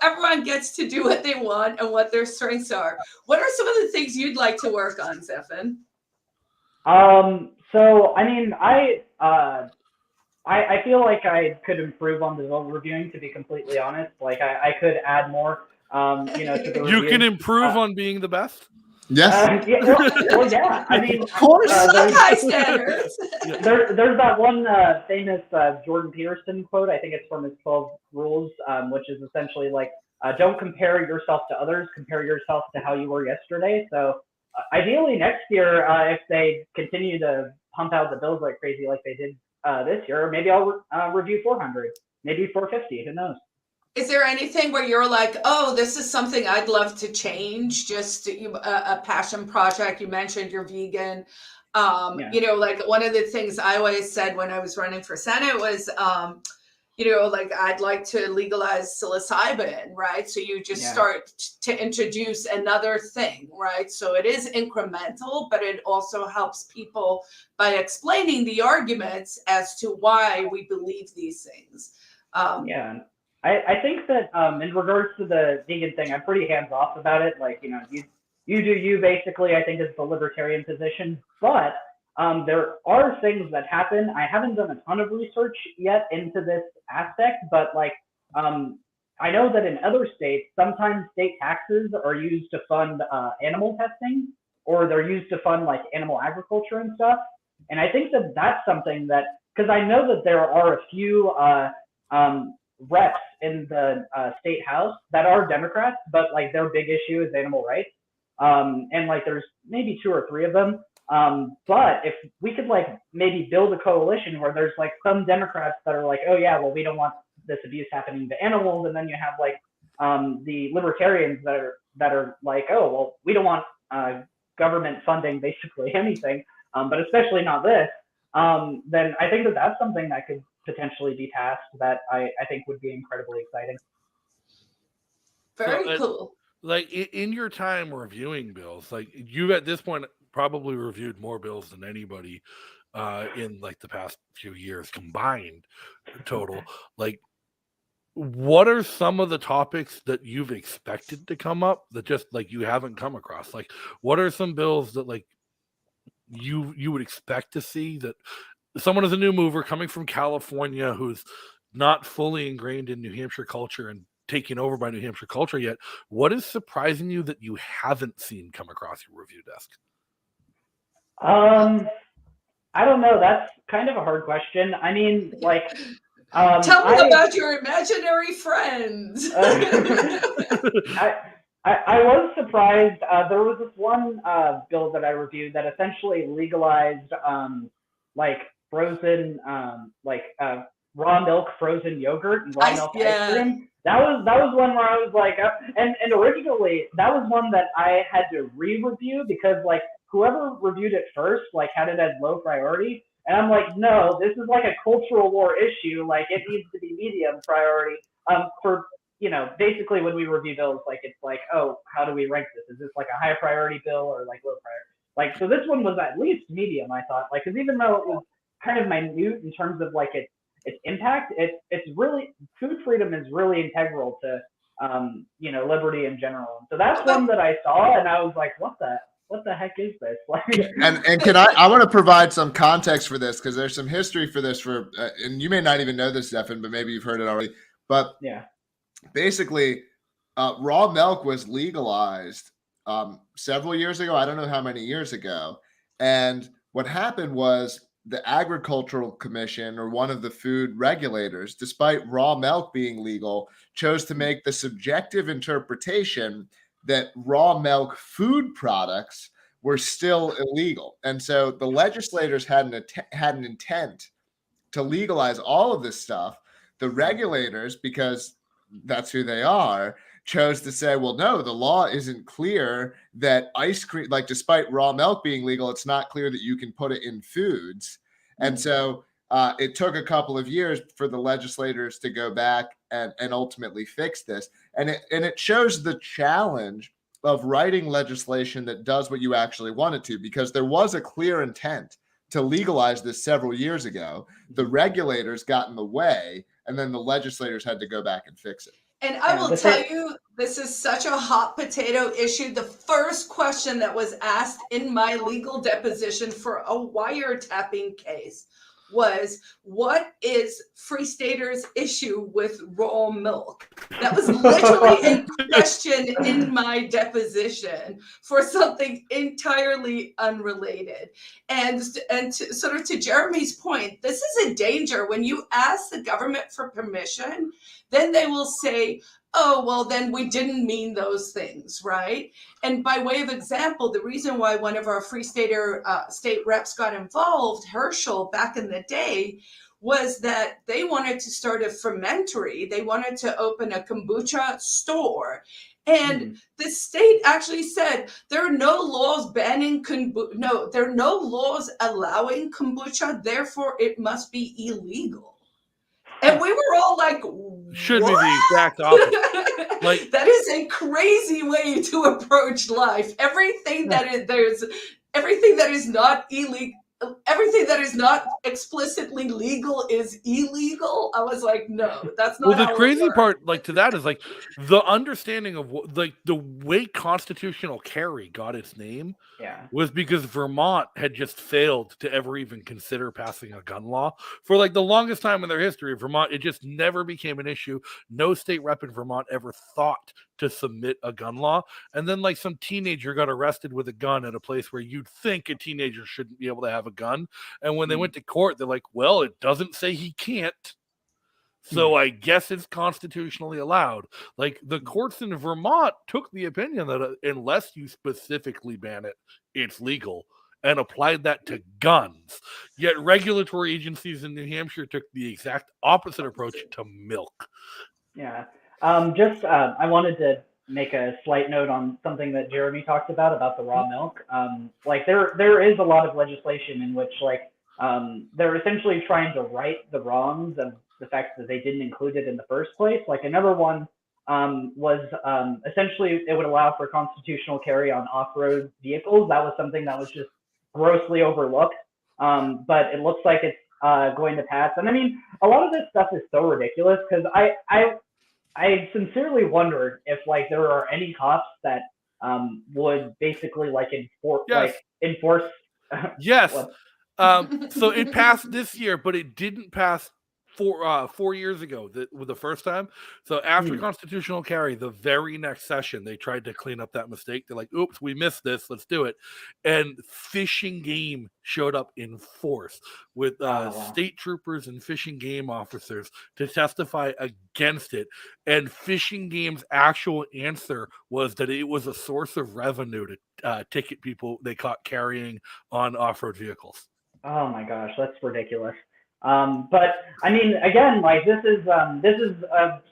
Speaker 9: everyone gets to do what they want and what their strengths are. What are some of the things you'd like to work on, Zephan?
Speaker 8: So, I mean, I feel like I could improve on the bill reviewing, to be completely honest. Like, I could add more, to the
Speaker 3: You
Speaker 8: review.
Speaker 3: can improve on being the best?
Speaker 5: Yes.
Speaker 8: Yeah. I mean,
Speaker 5: of course.
Speaker 9: There's high standards.
Speaker 8: There's that one famous Jordan Peterson quote. I think it's from his 12 Rules, which is essentially like, don't compare yourself to others, compare yourself to how you were yesterday. So ideally next year, if they continue to pump out the bills like crazy like they did this year, maybe I'll review 400, maybe 450, who knows?
Speaker 9: Is there anything where you're like, oh, this is something I'd love to change? Just a passion project. You mentioned you're vegan. Like one of the things I always said when I was running for Senate was, like I'd like to legalize psilocybin, right? So you just start to introduce another thing, right? So it is incremental, but it also helps people by explaining the arguments as to why we believe these things.
Speaker 8: I think that in regards to the vegan thing, I'm pretty hands off about it. Like, you do you basically, I think is the libertarian position, but there are things that happen. I haven't done a ton of research yet into this aspect, but like, I know that in other states, sometimes state taxes are used to fund animal testing, or they're used to fund like animal agriculture and stuff. And I think that that's something that, because I know that there are a few reps in the state house that are Democrats, but like their big issue is animal rights. And like there's maybe 2 or 3 of them. But if we could like maybe build a coalition where there's like some Democrats that are like, oh yeah, well, we don't want this abuse happening to animals, and then you have like the libertarians that are like, oh well, we don't want government funding basically anything, but especially not this. Then I think that that's something that could potentially be passed that I think would be incredibly exciting.
Speaker 9: Very cool.
Speaker 3: Like in your time reviewing bills, like you at this point probably reviewed more bills than anybody in like the past few years combined total. Like, what are some of the topics that you've expected to come up that just like you haven't come across? Like, what are some bills that like you would expect to see that someone is a new mover coming from California who's not fully ingrained in New Hampshire culture and taken over by New Hampshire culture yet? What is surprising you that you haven't seen come across your review desk?
Speaker 8: I don't know. That's kind of a hard question. I mean, like,
Speaker 9: tell me about your imaginary friends.
Speaker 8: I was surprised. There was this one bill that I reviewed that essentially legalized like frozen raw milk frozen yogurt and raw milk ice cream. That was one where I was like, and originally that was one that I had to re-review because like whoever reviewed it first like had it as low priority, and I'm like, no, this is like a cultural war issue. Like it needs to be medium priority. For basically when we review bills, like it's like, oh, how do we rank this? Is this like a high priority bill or like low priority? Like so, this one was at least medium. I thought, like, because even though it was kind of minute in terms of like its impact, it's really, food freedom is really integral to liberty in general. So that's one that I saw and I was like, what the heck is this?
Speaker 5: and can I want to provide some context for this because there's some history for this and you may not even know this, Zephan, but maybe you've heard it already. But yeah, basically, raw milk was legalized several years ago. I don't know how many years ago. And what happened was the Agricultural Commission, or one of the food regulators, despite raw milk being legal, chose to make the subjective interpretation that raw milk food products were still illegal. And so the legislators had an intent to legalize all of this stuff. The regulators, because that's who they are, chose to say, well, no, the law isn't clear that ice cream, like despite raw milk being legal, it's not clear that you can put it in foods. And so it took a couple of years for the legislators to go back and ultimately fix this. And it shows the challenge of writing legislation that does what you actually want it to, because there was a clear intent to legalize this several years ago. The regulators got in the way, and then the legislators had to go back and fix it.
Speaker 9: And I will tell you, this is such a hot potato issue. The first question that was asked in my legal deposition for a wiretapping case was, what is Free Staters' issue with raw milk? That was literally a question in my deposition for something entirely unrelated. And sort of to Jeremy's point, this is a danger. When you ask the government for permission, then they will say, oh, well, then we didn't mean those things, right? And by way of example, the reason why one of our Free Stater state reps got involved, Herschel, back in the day, was that they wanted to start a fermentory. They wanted to open a kombucha store. And the state actually said there are no laws banning kombucha. No, there are no laws allowing kombucha. Therefore, it must be illegal. And we were all like,
Speaker 3: should be the exact opposite. Like,
Speaker 9: that is a crazy way to approach life. Everything that is not illegal, everything that is not explicitly legal is illegal. I was like, no, that's not.
Speaker 3: Well, the crazy part, like, to that is like the understanding of what, like, the way constitutional carry got its name was because Vermont had just failed to ever even consider passing a gun law for like the longest time in their history. Vermont, it just never became an issue. No state rep in Vermont ever thought to submit a gun law. And then like some teenager got arrested with a gun at a place where you'd think a teenager shouldn't be able to have a gun. And when they went to court, they're like, well, it doesn't say he can't. So I guess it's constitutionally allowed. Like the courts in Vermont took the opinion that unless you specifically ban it, it's legal, and applied that to guns. Yet regulatory agencies in New Hampshire took the exact opposite approach to milk.
Speaker 8: Yeah. I wanted to make a slight note on something that Jeremy talked about the raw milk. Like there is a lot of legislation in which like they're essentially trying to right the wrongs of the fact that they didn't include it in the first place. Like another one was essentially it would allow for constitutional carry on off-road vehicles. That was something that was just grossly overlooked, but it looks like it's going to pass. And I mean, a lot of this stuff is so ridiculous because I sincerely wondered if like there are any cops that would basically like enforce.
Speaker 3: Yes. So it passed this year, but it didn't pass 4 years ago the first time. So after constitutional carry, the very next session, they tried to clean up that mistake. They're like, oops, we missed this. Let's do it. And Fish and Game showed up in force with state troopers and Fish and Game officers to testify against it. And Fish and Game's actual answer was that it was a source of revenue to ticket people they caught carrying on off-road vehicles.
Speaker 8: Oh my gosh, that's ridiculous. But I mean, again, like this is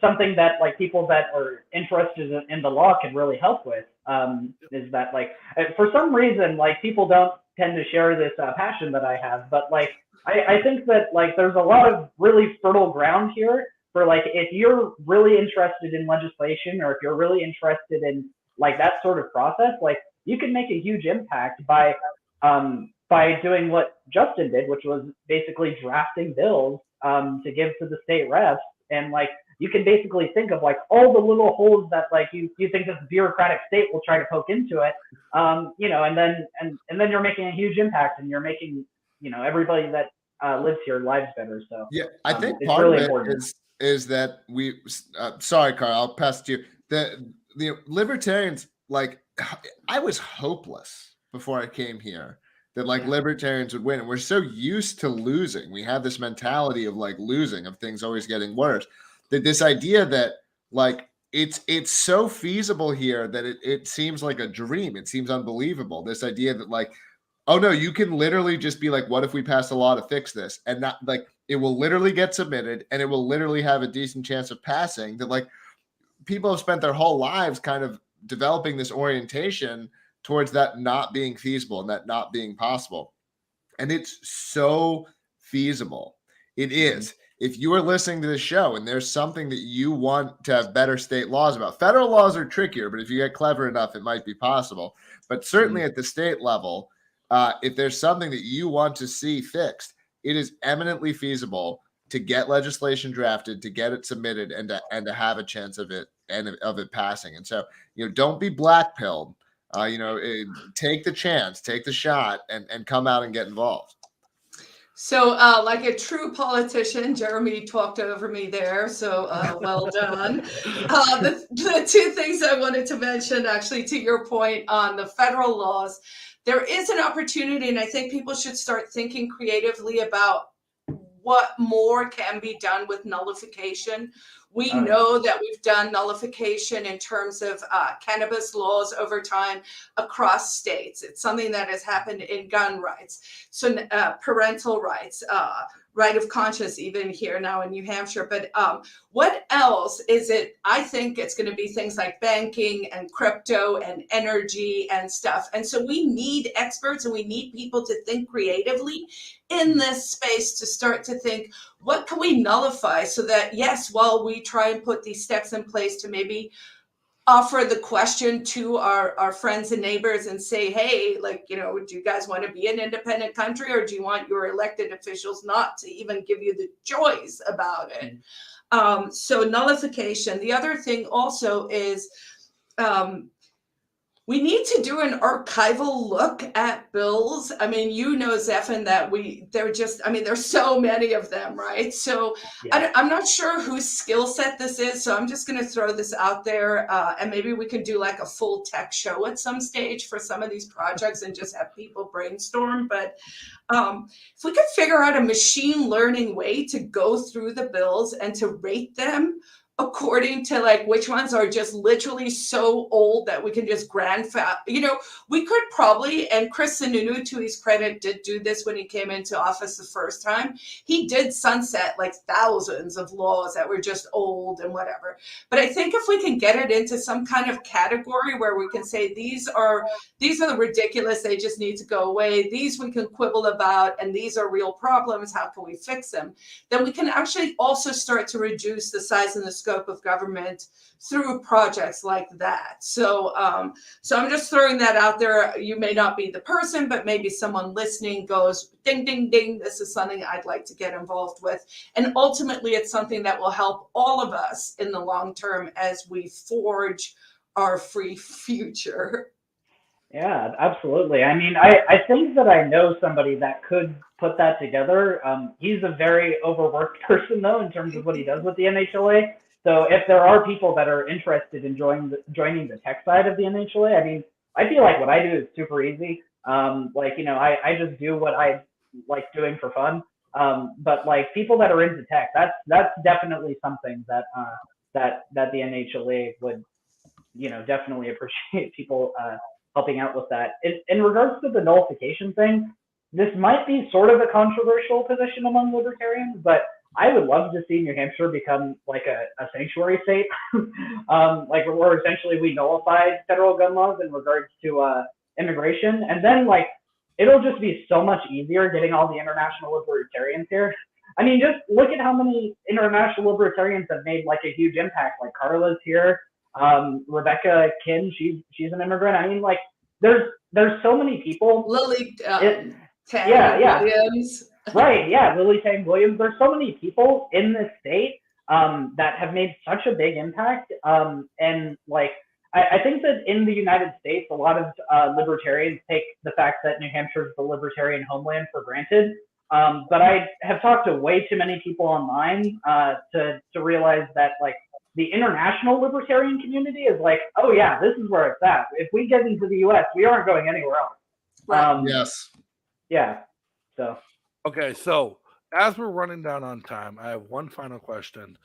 Speaker 8: something that like people that are interested in the law can really help with. Is that like for some reason like people don't tend to share this passion that I have, but like I think that like there's a lot of really fertile ground here for like if you're really interested in legislation or if you're really interested in like that sort of process, like you can make a huge impact by doing what Justin did, which was basically drafting bills to give to the state reps. And like, you can basically think of like all the little holes that like you think this bureaucratic state will try to poke into it, you know, and then you're making a huge impact and you're making, you know, everybody that lives here lives better. So
Speaker 5: yeah, I think
Speaker 8: it's
Speaker 5: part
Speaker 8: really
Speaker 5: of it
Speaker 8: important.
Speaker 5: is that we, sorry, Carl, I'll pass to you. The libertarians, like I was hopeless before I came here that like libertarians would win. And we're so used to losing. We have this mentality of like losing, of things always getting worse. That this idea that like it's so feasible here that it seems like a dream. It seems unbelievable. This idea that like, oh no, you can literally just be like, what if we pass a law to fix this? And not like it will literally get submitted and it will literally have a decent chance of passing. That like people have spent their whole lives kind of developing this orientation towards that not being feasible and that not being possible. And it's so feasible. It is. If you are listening to this show and there's something that you want to have better state laws about, federal laws are trickier, but if you get clever enough, it might be possible. But certainly at the state level, if there's something that you want to see fixed, it is eminently feasible to get legislation drafted, to get it submitted, and to have a chance of it passing. And so, don't be black-pilled. Take the chance, take the shot, and come out and get involved.
Speaker 9: So, like a true politician, Jeremy talked over me there. So, well done. The two things I wanted to mention, actually, to your point on the federal laws, there is an opportunity, and I think people should start thinking creatively about what more can be done with nullification. We know that we've done nullification in terms of cannabis laws over time across states. It's something that has happened in gun rights, so parental rights, right of conscience, even here now in New Hampshire. But what else is it? I think it's going to be things like banking and crypto and energy and stuff. And so we need experts and we need people to think creatively in this space to start to think, what can we nullify so that, yes, while we try and put these steps in place to maybe offer the question to our friends and neighbors and say, hey, do you guys want to be an independent country, or do you want your elected officials not to even give you the choice about it? So nullification. The other thing also is we need to do an archival look at bills. I mean, Zephan, that there's so many of them, right? So yeah. I'm not sure whose skill set this is. So I'm just going to throw this out there. And maybe we can do like a full tech show at some stage for some of these projects and just have people brainstorm. But if we could figure out a machine learning way to go through the bills and to rate them according to which ones are just literally so old that we can just we could probably, and Chris Sununu, to his credit, did do this when he came into office the first time. He did sunset thousands of laws that were just old and whatever. But I think if we can get it into some kind of category where we can say these are the ridiculous, they just need to go away, these we can quibble about, and these are real problems, how can we fix them? Then we can actually also start to reduce the size and the scope of government through projects like that. So I'm just throwing that out there. You may not be the person, but maybe someone listening goes, ding, ding, ding, this is something I'd like to get involved with. And ultimately, it's something that will help all of us in the long term as we forge our free future.
Speaker 8: Yeah, absolutely. I mean, I think that I know somebody that could put that together. He's a very overworked person, though, in terms of what he does with the NHLA. So if there are people that are interested in joining the tech side of the NHLA, I mean, I feel like what I do is super easy. I just do what I like doing for fun. But people that are into tech, that's definitely something that the NHLA would, definitely appreciate people helping out with that. In regards to the nullification thing, this might be sort of a controversial position among libertarians, but I would love to see New Hampshire become a sanctuary state, where essentially we nullify federal gun laws in regards to immigration, and then it'll just be so much easier getting all the international libertarians here. I mean, just look at how many international libertarians have made a huge impact. Carla's here, Rebecca Kin, she's an immigrant. I mean, there's so many people.
Speaker 9: Lily
Speaker 8: Williams. Right, yeah, Lily Tang Williams. There's so many people in this state that have made such a big impact. I think that in the United States, a lot of libertarians take the fact that New Hampshire is the libertarian homeland for granted. But I have talked to way too many people online to realize that the international libertarian community is oh yeah, this is where it's at. If we get into the US, we aren't going anywhere else.
Speaker 9: Right.
Speaker 5: Yes.
Speaker 8: Yeah. So.
Speaker 3: Okay, so as we're running down on time, I have one final question.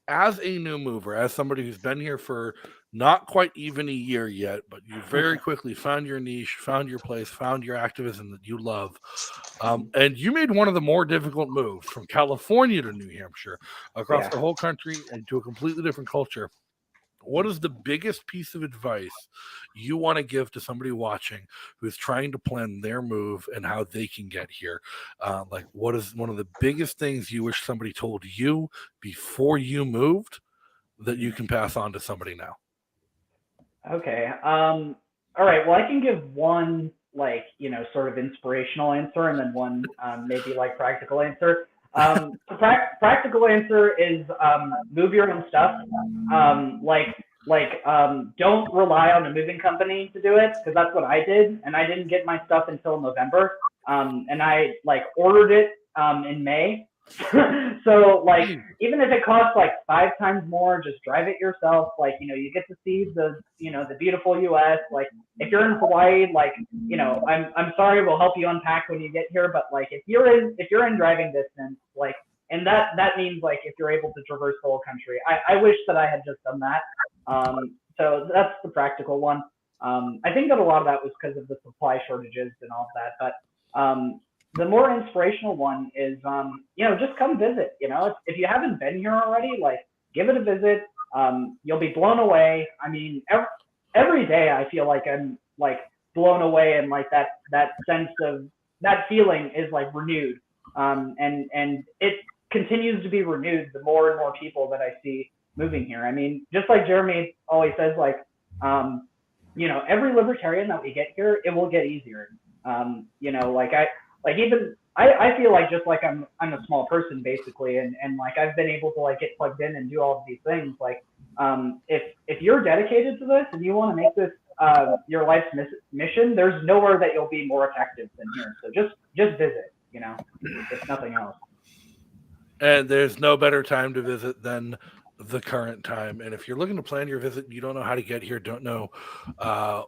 Speaker 3: As a new mover, as somebody who's been here for not quite even a year yet, but you very quickly found your niche, found your place, found your activism that you love, and you made one of the more difficult moves from California to New Hampshire, across the whole country and to a completely different culture. what is the biggest piece of advice you want to give to somebody watching who's trying to plan their move and how they can get here? Like, what is one of the biggest things you wish somebody told you before you moved that you can pass on to somebody now?
Speaker 8: Okay. All right. Well, I can give one, like, sort of inspirational answer, and then one maybe like practical answer. The practical answer is move your own stuff. Don't rely on a moving company to do it, because that's what I did, and I didn't get my stuff until November. And I ordered it in May. So even if it costs 5 times more, just drive it yourself. You get to see the beautiful U.S. If you're in Hawaii, I'm sorry, we'll help you unpack when you get here. But if you're in driving distance, and that means if you're able to traverse the whole country. I wish that I had just done that. So that's the practical one. I think that a lot of that was because of the supply shortages and all of that. But the more inspirational one is, just come visit. If you haven't been here already, give it a visit. You'll be blown away. I mean, every day I feel like I'm blown away, and that sense of that feeling is renewed. And it continues to be renewed the more and more people that I see moving here. I mean, just like Jeremy always says, every libertarian that we get here, it will get easier. I feel I'm a small person basically, and I've been able to get plugged in and do all of these things. If you're dedicated to this and you want to make this your life's mission, there's nowhere that you'll be more effective than here. So just visit, if nothing else.
Speaker 3: And there's no better time to visit than the current time. And if you're looking to plan your visit, you don't know how to get here, don't know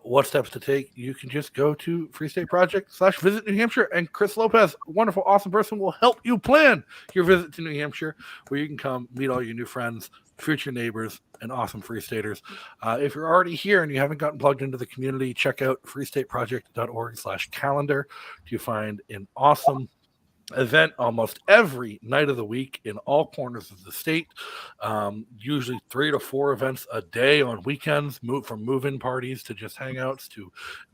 Speaker 3: what steps to take, you can just go to Free State Project/visit New Hampshire, and Chris Lopez, wonderful, awesome person, will help you plan your visit to New Hampshire, where you can come meet all your new friends, future neighbors, and awesome Free Staters. If you're already here and you haven't gotten plugged into the community, check out freestateproject.org/calendar to find an awesome event almost every night of the week in all corners of the state. Usually 3 to 4 events a day on weekends, from move-in parties to just hangouts to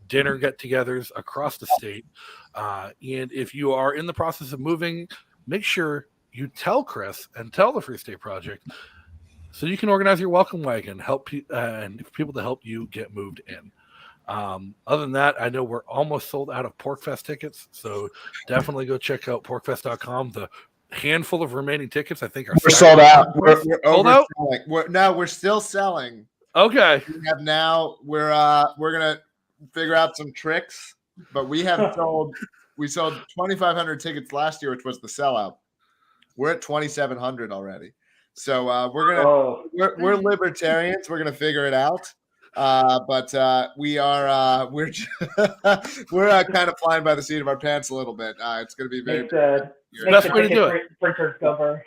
Speaker 3: dinner get-togethers across the state. And if you are in the process of moving, make sure you tell Chris and tell the Free State Project so you can organize your welcome wagon, help and people to help you get moved in. Other than that, I know we're almost sold out of PorcFest tickets, so definitely go check out porcfest.com. The handful of remaining tickets, I think, are
Speaker 5: sold out. We're
Speaker 3: sold out.
Speaker 5: We're still selling.
Speaker 3: Okay.
Speaker 5: We're gonna figure out some tricks, but we sold 2,500 tickets last year, which was the sellout. We're at 2,700 already. So we're libertarians. We're gonna figure it out. But we're kind of flying by the seat of our pants a little bit. It's going to be very
Speaker 3: best way to do it.
Speaker 8: Sprinters go for.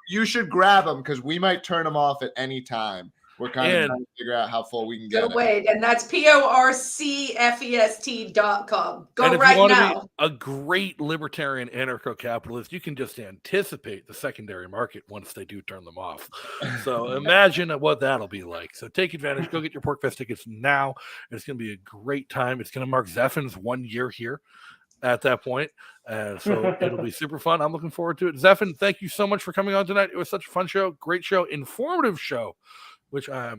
Speaker 5: You should grab them, because we might turn them off at any time. We're kind of trying to figure out how full we can get.
Speaker 9: Wait, and that's porcfest.com. Go right now. If you want to be
Speaker 3: a great libertarian anarcho-capitalist, you can just anticipate the secondary market once they do turn them off. So imagine what that'll be like. So take advantage. Go get your PorcFest tickets now. It's going to be a great time. It's going to mark Zephan's 1 year here at that point. So it'll be super fun. I'm looking forward to it. Zephan, thank you so much for coming on tonight. It was such a fun show, great show, informative show, which I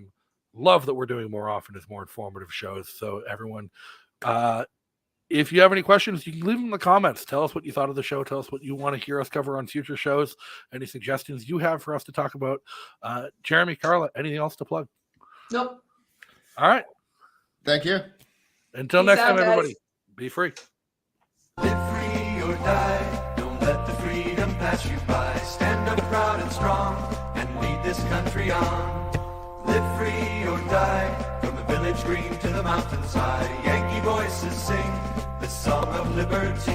Speaker 3: love that we're doing more often as more informative shows. So everyone, if you have any questions, you can leave them in the comments. Tell us what you thought of the show. Tell us what you want to hear us cover on future shows. Any suggestions you have for us to talk about. Jeremy, Carla, anything else to plug?
Speaker 9: Nope.
Speaker 3: All right.
Speaker 5: Thank you.
Speaker 3: Until next time, everybody, be free.
Speaker 10: Live free or die. Don't let the freedom pass you by. Stand up proud and strong and lead this country on. Live free or die, from the village green to the mountainside. Yankee voices sing the song of liberty.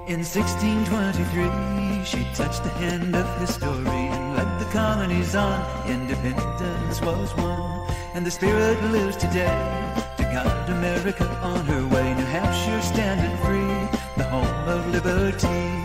Speaker 11: In 1623, she touched the hand of history and led the colonies on. Independence was won, and the spirit lives today to guide America on her way. New Hampshire standing free, the home of liberty.